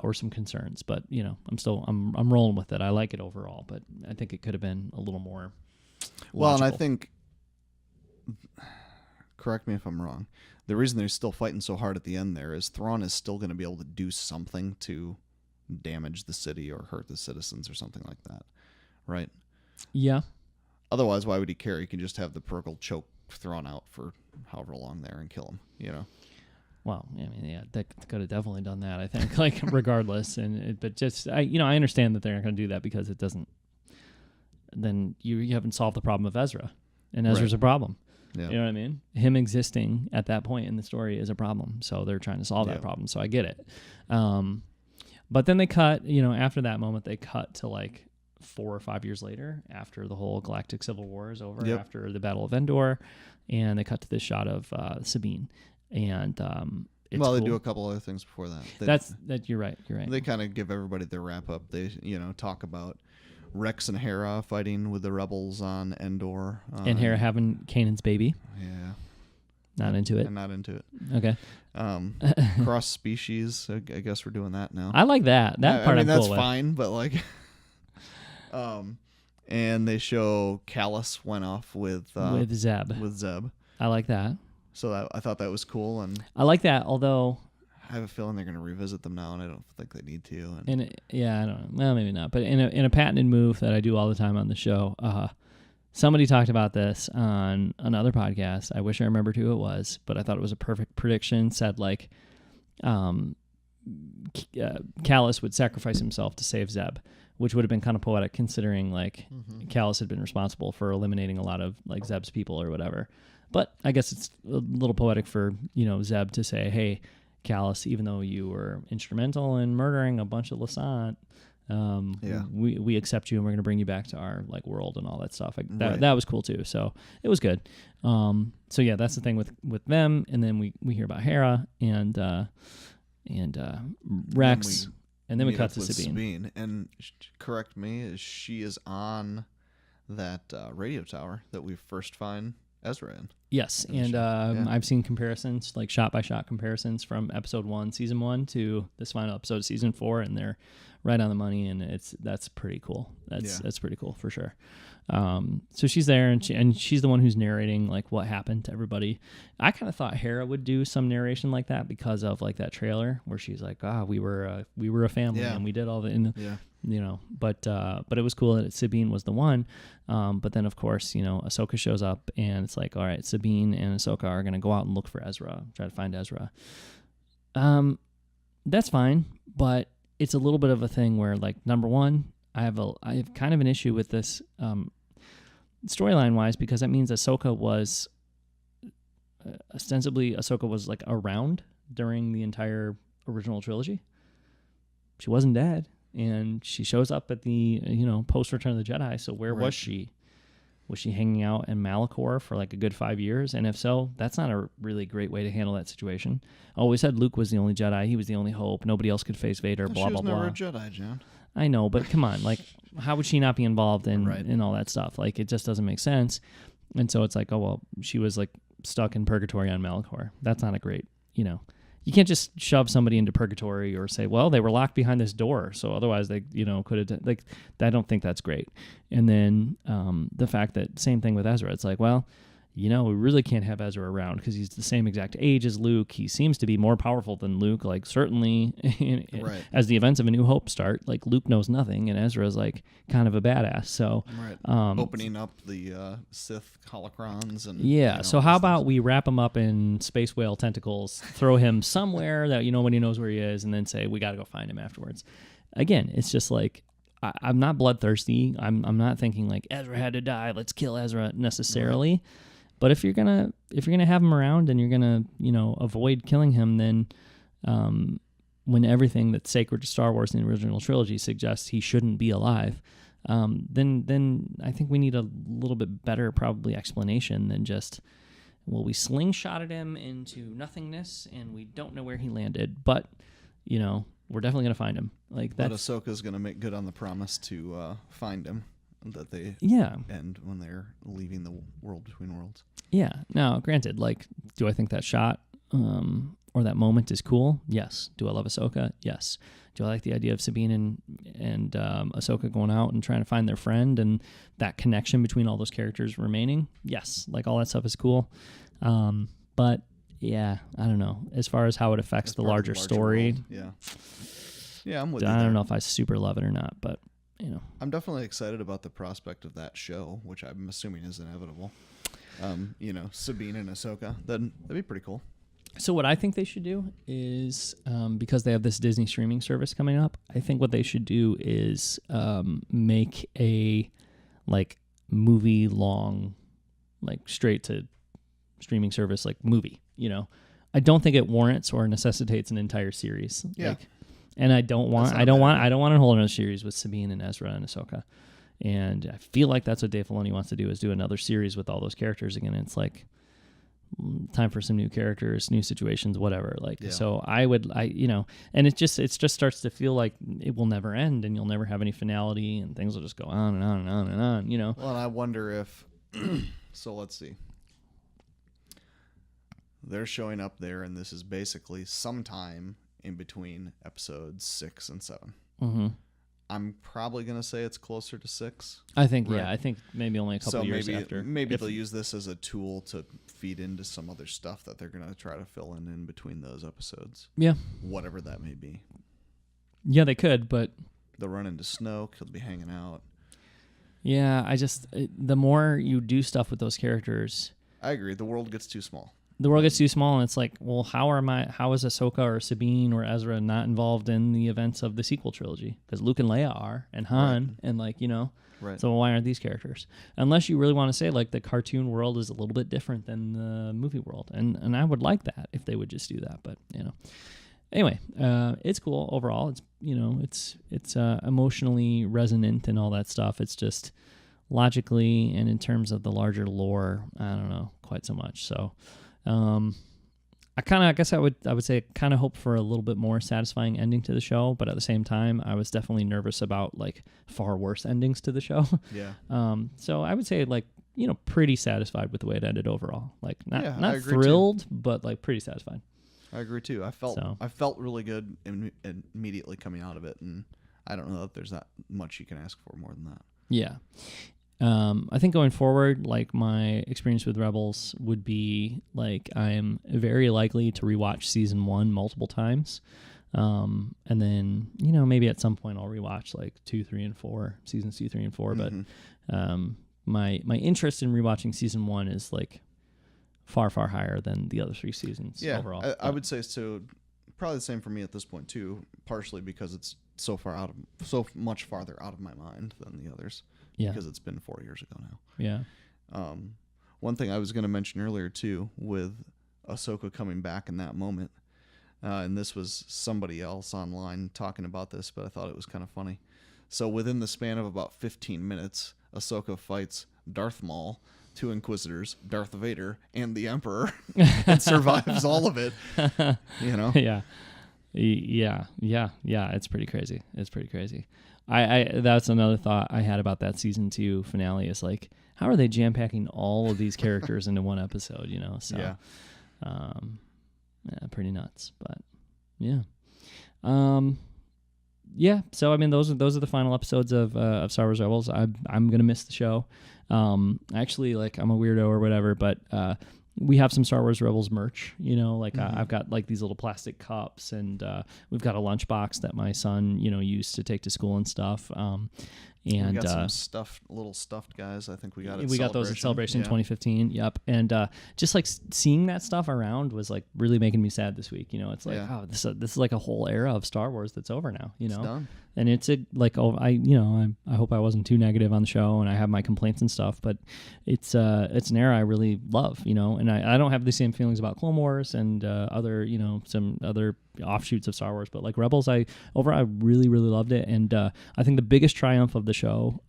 [SPEAKER 1] or some concerns. But I'm rolling with it. I like it overall, but I think it could have been a little more logical.
[SPEAKER 2] Well, and I think, correct me if I'm wrong, the reason they're still fighting so hard at the end there is Thrawn is still going to be able to do something to damage the city or hurt the citizens or something like that, right?
[SPEAKER 1] Yeah.
[SPEAKER 2] Otherwise, why would he care? He can just have the Purgle choke Thrawn out for however long there and kill him,
[SPEAKER 1] Well, they could have definitely done that, I think, like, regardless. But just, I understand that they're not going to do that because it doesn't, then you haven't solved the problem of Ezra, and Ezra's a problem. Yeah. You know what I mean? Him existing at that point in the story is a problem. So they're trying to solve that problem. So I get it. But then they cut, after that moment, they cut to like 4 or 5 years later, after the whole Galactic Civil War is over, after the Battle of Endor, and they cut to this shot of Sabine. And it's
[SPEAKER 2] they
[SPEAKER 1] cool.
[SPEAKER 2] do a couple other things before that.
[SPEAKER 1] You're right.
[SPEAKER 2] They kind of give everybody their wrap up. They talk about Rex and Hera fighting with the rebels on Endor,
[SPEAKER 1] and Hera having Kanan's baby.
[SPEAKER 2] Yeah,
[SPEAKER 1] not into it.
[SPEAKER 2] I'm not into it.
[SPEAKER 1] Okay.
[SPEAKER 2] Cross species. I guess we're doing that now.
[SPEAKER 1] I like that. That part.
[SPEAKER 2] That's
[SPEAKER 1] cool
[SPEAKER 2] fine, but like, and they show Callus went off with
[SPEAKER 1] Zeb. I like that.
[SPEAKER 2] So I thought that was cool, and
[SPEAKER 1] I like that. Although
[SPEAKER 2] I have a feeling they're going to revisit them now, and I don't think they need to.
[SPEAKER 1] I don't know. Well, maybe not. But in a patented move that I do all the time on the show, somebody talked about this on another podcast. I wish I remembered who it was, but I thought it was a perfect prediction. Said like, Callus would sacrifice himself to save Zeb, which would have been kind of poetic considering like Callus had been responsible for eliminating a lot of like Zeb's people or whatever. But I guess it's a little poetic for, Zeb to say, hey, Callus, even though you were instrumental in murdering a bunch of Lasant, we accept you and we're going to bring you back to our like world and all that stuff. Like, that was cool too. So it was good. So yeah, that's the thing with them. And then we hear about Hera and Rex, and then we cut to Sabine.
[SPEAKER 2] And correct me, she is on that radio tower that we first find Ezra in.
[SPEAKER 1] Yes, and I've seen comparisons, like shot-by-shot comparisons from episode 1, season 1 to this final episode of season 4, and they're right on the money, and that's pretty cool. That's pretty cool for sure. So she's there, and she's the one who's narrating like what happened to everybody. I kind of thought Hera would do some narration like that because of like that trailer where she's like, we were a family and we did all the but it was cool that Sabine was the one. But then of course, Ahsoka shows up and it's like, all right, Sabine and Ahsoka are going to go out and look for Ezra, try to find Ezra. That's fine, but it's a little bit of a thing where like, number one, I have kind of an issue with this storyline wise, because that means Ahsoka was ostensibly like around during the entire original trilogy. She wasn't dead, and she shows up at the post Return of the Jedi. So where was she? Was she hanging out in Malachor for like a good 5 years? And if so, that's not a really great way to handle that situation. Always said Luke was the only Jedi. He was the only hope. Nobody else could face Vader. Blah blah blah.
[SPEAKER 2] She was never a Jedi, John.
[SPEAKER 1] I know, but come on, like, how would she not be involved in all that stuff? Like, it just doesn't make sense. And so it's like, oh, well, she was like stuck in purgatory on Malachor. That's not a great, you can't just shove somebody into purgatory or say, well, they were locked behind this door, so otherwise they, could have, like, I don't think that's great. And then the fact that, same thing with Ezra, it's like, well, we really can't have Ezra around because he's the same exact age as Luke. He seems to be more powerful than Luke. Like, certainly, as the events of A New Hope start, like, Luke knows nothing, and Ezra's, like, kind of a badass. So,
[SPEAKER 2] opening up the Sith holocrons. And,
[SPEAKER 1] so how about we wrap him up in space whale tentacles, throw him somewhere that nobody knows where he is, and then say, we got to go find him afterwards. Again, it's just like, I'm not bloodthirsty. I'm not thinking, like, Ezra had to die, let's kill Ezra necessarily. Right. But if you're gonna have him around and you're gonna avoid killing him, then when everything that's sacred to Star Wars in the original trilogy suggests he shouldn't be alive, then I think we need a little bit better probably explanation than just, well, we slingshotted him into nothingness and we don't know where he landed, but we're definitely gonna find him. Like that.
[SPEAKER 2] But Ahsoka's gonna make good on the promise to find him. That they end when they're leaving the world between worlds.
[SPEAKER 1] Yeah. Now, granted, like, do I think that shot or that moment is cool? Yes. Do I love Ahsoka? Yes. Do I like the idea of Sabine and Ahsoka going out and trying to find their friend and that connection between all those characters remaining? Yes. Like, all that stuff is cool. But yeah, I don't know. As far as how it affects the larger story,
[SPEAKER 2] world. Yeah, I'm with you.
[SPEAKER 1] I don't know if I super love it or not, but.
[SPEAKER 2] I'm definitely excited about the prospect of that show, which I'm assuming is inevitable. Sabine and Ahsoka, that'd be pretty cool.
[SPEAKER 1] So what I think they should do is, because they have this Disney streaming service coming up, I think what they should do is make a like movie long, like straight to streaming service like movie. I don't think it warrants or necessitates an entire series.
[SPEAKER 2] Yeah.
[SPEAKER 1] Like, And I don't want a whole other series with Sabine and Ezra and Ahsoka. And I feel like that's what Dave Filoni wants to do, is do another series with all those characters again. And it's like, time for some new characters, new situations, whatever. So and it just starts to feel like it will never end, and you'll never have any finality, and things will just go on and on and on and on,
[SPEAKER 2] Well, and I wonder if, so let's see. They're showing up there, and this is basically sometime in between episodes 6 and 7.
[SPEAKER 1] Mm-hmm.
[SPEAKER 2] I'm probably going to say it's closer to 6.
[SPEAKER 1] I think,
[SPEAKER 2] right?
[SPEAKER 1] Yeah, I think maybe only a couple years after.
[SPEAKER 2] Maybe they'll use this as a tool to feed into some other stuff that they're going to try to fill in between those episodes.
[SPEAKER 1] Yeah.
[SPEAKER 2] Whatever that may be.
[SPEAKER 1] Yeah, they could, but...
[SPEAKER 2] They'll run into Snoke. He'll be hanging out.
[SPEAKER 1] Yeah, the more you do stuff with those characters...
[SPEAKER 2] I agree. The world gets too small.
[SPEAKER 1] The world gets too small, and it's like, well, how is Ahsoka or Sabine or Ezra not involved in the events of the sequel trilogy? Because Luke and Leia are, and Han, and
[SPEAKER 2] Right.
[SPEAKER 1] So why aren't these characters? Unless you really want to say like the cartoon world is a little bit different than the movie world, and I would like that if they would just do that, but Anyway, it's cool overall. It's emotionally resonant and all that stuff. It's just logically and in terms of the larger lore, I don't know quite so much. So. I guess I would say kind of hope for a little bit more satisfying ending to the show, but at the same time, I was definitely nervous about like far worse endings to the show.
[SPEAKER 2] Yeah.
[SPEAKER 1] So I would say like, pretty satisfied with the way it ended overall. Like not
[SPEAKER 2] too.
[SPEAKER 1] thrilled, but like pretty satisfied.
[SPEAKER 2] I agree too. I felt really good immediately coming out of it, and I don't know that there's that much you can ask for more than that.
[SPEAKER 1] Yeah. I think going forward, like my experience with Rebels would be like I am very likely to rewatch season 1 multiple times. And then, maybe at some point I'll rewatch like 2, 3, and 4, seasons 2, 3, and 4.
[SPEAKER 2] Mm-hmm.
[SPEAKER 1] But my interest in rewatching season 1 is like far, far higher than the other 3 seasons overall.
[SPEAKER 2] I would say so. Probably the same for me at this point too, partially because it's so much farther out of my mind than the others.
[SPEAKER 1] Yeah.
[SPEAKER 2] Because it's been 4 years ago now.
[SPEAKER 1] Yeah.
[SPEAKER 2] One thing I was going to mention earlier too, with Ahsoka coming back in that moment, and this was somebody else online talking about this, but I thought it was kind of funny. So within the span of about 15 minutes, Ahsoka fights Darth Maul, 2 Inquisitors, Darth Vader, and the Emperor, and survives all of it.
[SPEAKER 1] Yeah. It's pretty crazy. I that's another thought I had about that season 2 finale is like, how are they jam packing all of these characters into one episode? So pretty nuts. But so I mean, those are the final episodes of Star Wars Rebels. I'm gonna miss the show. Actually, like I'm a weirdo or whatever, but we have some Star Wars Rebels merch, I've got like these little plastic cups, and we've got a lunchbox that my son, used to take to school and stuff. And
[SPEAKER 2] we got some little stuffed guys. I think we got
[SPEAKER 1] those at Celebration 2015. Yep. And just like seeing that stuff around was like really making me sad this week. It's like, oh, this is like a whole era of Star Wars that's over now.
[SPEAKER 2] It's done.
[SPEAKER 1] And it's I hope I wasn't too negative on the show, and I have my complaints and stuff, but it's an era I really love. And I don't have the same feelings about Clone Wars and other some other offshoots of Star Wars, but like Rebels, I really, really loved it. And I think the biggest triumph of the show,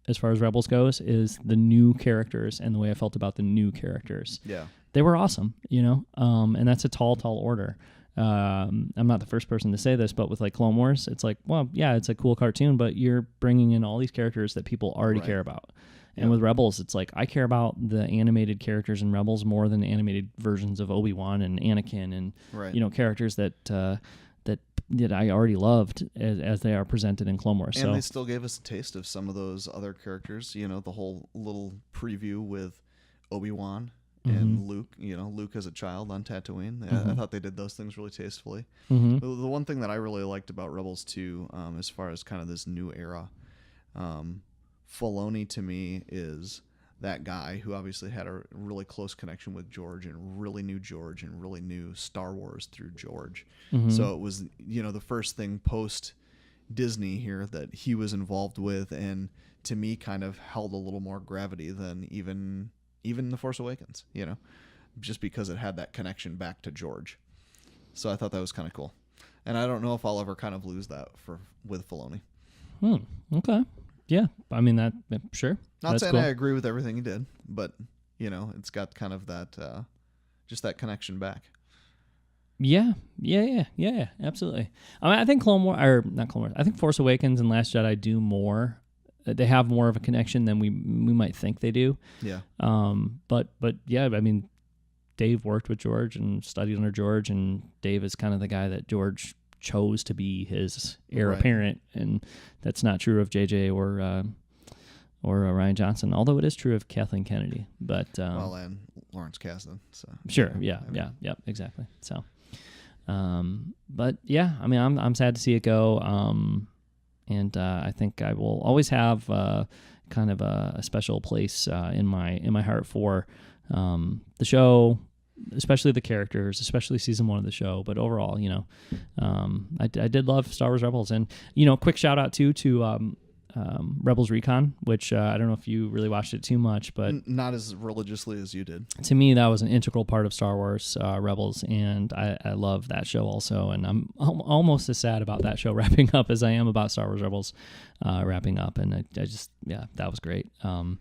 [SPEAKER 1] as far as Rebels goes, is the new characters and the way I felt about the new characters.
[SPEAKER 2] Yeah.
[SPEAKER 1] They were awesome, and that's a tall order. I'm not the first person to say this, but with like Clone Wars, it's like, well, yeah, it's a cool cartoon, but you're bringing in all these characters that people already care about. And with Rebels, it's like I care about the animated characters in Rebels more than animated versions of Obi-Wan and Anakin and characters that I already loved as they are presented in Clone Wars.
[SPEAKER 2] And they still gave us a taste of some of those other characters. The whole little preview with Obi-Wan and Luke. Luke as a child on Tatooine. I thought they did those things really tastefully. The one thing that I really liked about Rebels too, as far as kind of this new era. Filoni to me is that guy who obviously had a really close connection with George and really knew Star Wars through George. So it was, the first thing post Disney here that he was involved with, and to me kind of held a little more gravity than even The Force Awakens, just because it had that connection back to George. So I thought that was kind of cool. And I don't know if I'll ever kind of lose that with Filoni.
[SPEAKER 1] Okay. Yeah. I mean, that, sure.
[SPEAKER 2] Not
[SPEAKER 1] That's
[SPEAKER 2] saying
[SPEAKER 1] cool.
[SPEAKER 2] I agree with everything he did, but, it's got kind of that, just that connection back.
[SPEAKER 1] Yeah, absolutely. I mean, I think not Clone Wars. I think Force Awakens and Last Jedi do more. They have more of a connection than we might think they do.
[SPEAKER 2] Yeah.
[SPEAKER 1] But yeah, I mean, Dave worked with George and studied under George, and Dave is kind of the guy that George chose to be his heir apparent, and that's not true of JJ or Rian Johnson, although it is true of Kathleen Kennedy. But
[SPEAKER 2] and Lawrence Kasdan. So
[SPEAKER 1] sure, yeah, exactly. So. But yeah, I mean, I'm sad to see it go. And I think I will always have kind of a special place in my heart for the show, especially the characters, especially season 1 of the show. But overall, I did love Star Wars Rebels, and quick shout out to Rebels Recon, which I don't know if you really watched it too much, but
[SPEAKER 2] not as religiously as you did.
[SPEAKER 1] To me, that was an integral part of Star Wars Rebels, and I love that show also. And I'm almost as sad about that show wrapping up as I am about Star Wars Rebels wrapping up. And I just, that was great. Well,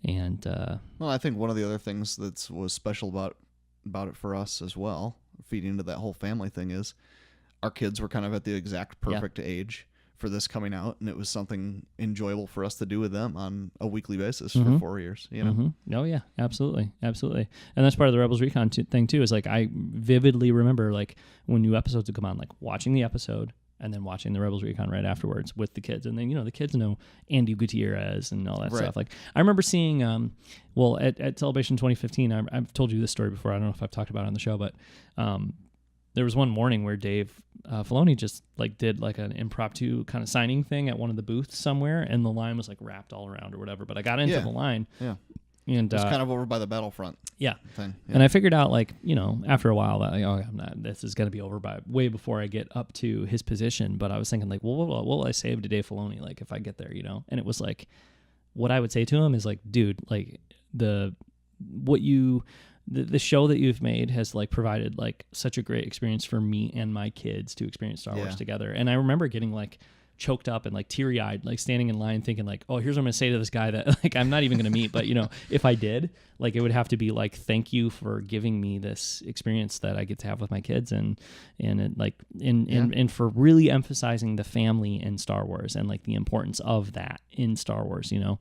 [SPEAKER 2] I think one of the other things that was special about it for us as well, feeding into that whole family thing, is our kids were kind of at the exact perfect age for this coming out, and it was something enjoyable for us to do with them on a weekly basis for 4 years.
[SPEAKER 1] Oh yeah, absolutely, and that's part of the Rebels Recon thing too. Is like I vividly remember like when new episodes would come on, like watching the episode and then watching the Rebels Recon right afterwards with the kids, and then the kids know Andy Gutierrez and all that stuff. Like I remember seeing, at Celebration 2015, I've told you this story before. I don't know if I've talked about it on the show, but there was one morning where Dave Filoni just did an impromptu kind of signing thing at one of the booths somewhere, and the line was wrapped all around or whatever. But I got into the line, and
[SPEAKER 2] it was kind of over by the battlefront. Thing.
[SPEAKER 1] And I figured out after a while that this is going to be over by way before I get up to his position. But I was thinking what will I say to Dave Filoni if I get there, And it was what I would say to him is dude, the show that you've made has provided such a great experience for me and my kids to experience Star Wars together. And I remember getting choked up and teary-eyed, standing in line thinking oh, here's what I'm going to say to this guy that I'm not even going to meet. But, if I did, it would have to be thank you for giving me this experience that I get to have with my kids and for really emphasizing the family in Star Wars and the importance of that in Star Wars, and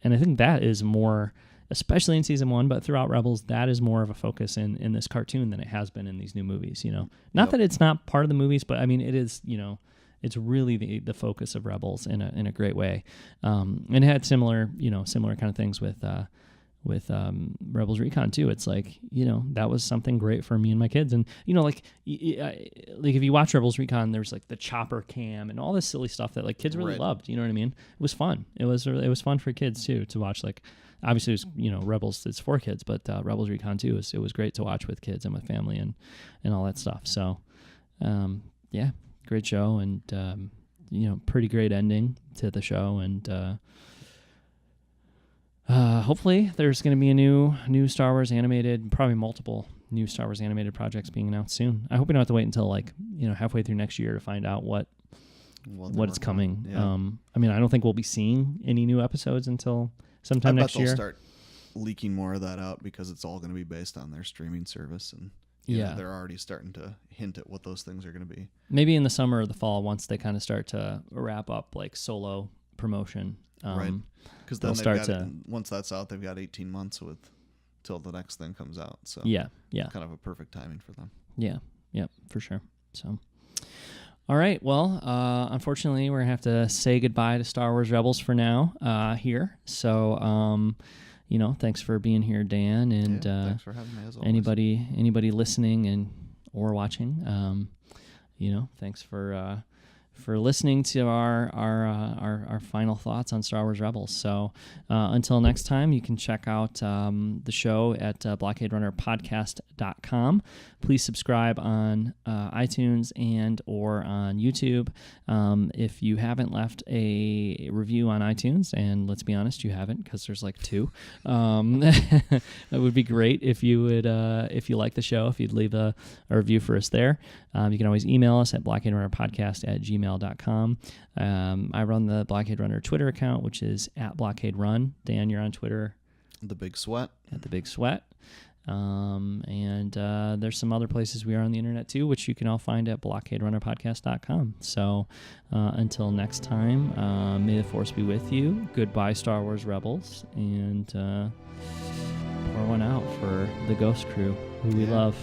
[SPEAKER 1] I think that is more, especially in season 1, but throughout Rebels, that is more of a focus in this cartoon than it has been in these new movies, Not that it's not part of the movies, but I mean, it is, it's really the focus of Rebels in a great way. And it had similar kind of things with Rebels Recon too. It's that was something great for me and my kids. And, if you watch Rebels Recon, there's the chopper cam and all this silly stuff that kids really loved, you know what I mean? It was fun. It was fun for kids too, to watch obviously it was, Rebels, it's for kids, but Rebels Recon too, it was great to watch with kids and with family and all that stuff. So, great show and, pretty great ending to the show. And hopefully there's going to be a new Star Wars animated, probably multiple new Star Wars animated projects being announced soon. I hope we don't have to wait until halfway through next year to find out what is coming.
[SPEAKER 2] Yeah.
[SPEAKER 1] I mean, I don't think we'll be seeing any new episodes until sometime next year.
[SPEAKER 2] They'll start leaking more of that out because it's all going to be based on their streaming service, and they're already starting to hint at what those things are going to be. Maybe
[SPEAKER 1] in the summer or the fall, once they kind of start to wrap up solo promotion,
[SPEAKER 2] right? Because then once that's out, they've got 18 months till the next thing comes out. So kind of a perfect timing for them.
[SPEAKER 1] Yeah, for sure. So. All right. Well, unfortunately, we're going to have to say goodbye to Star Wars Rebels for now here. So, thanks for being here, Dan. And
[SPEAKER 2] thanks for having me, as always.
[SPEAKER 1] Anybody listening or watching, thanks for listening to our final thoughts on Star Wars Rebels. So until next time, you can check out the show at blockaderunnerpodcast.com. Please subscribe on iTunes and or on YouTube. If you haven't left a review on iTunes, and let's be honest, you haven't, because there's 2, it would be great if you would, if you like the show, if you'd leave a review for us there. You can always email us at blockaderunnerpodcast@gmail.com. I run the Blockade Runner Twitter account, which is @Blockade Run. Dan, you're on Twitter.
[SPEAKER 2] The Big Sweat.
[SPEAKER 1] At The Big Sweat. And there's some other places we are on the internet too, which you can all find at blockaderunnerpodcast.com. So until next time, may the Force be with you. Goodbye, Star Wars Rebels, and pour one out for the Ghost Crew, who we love.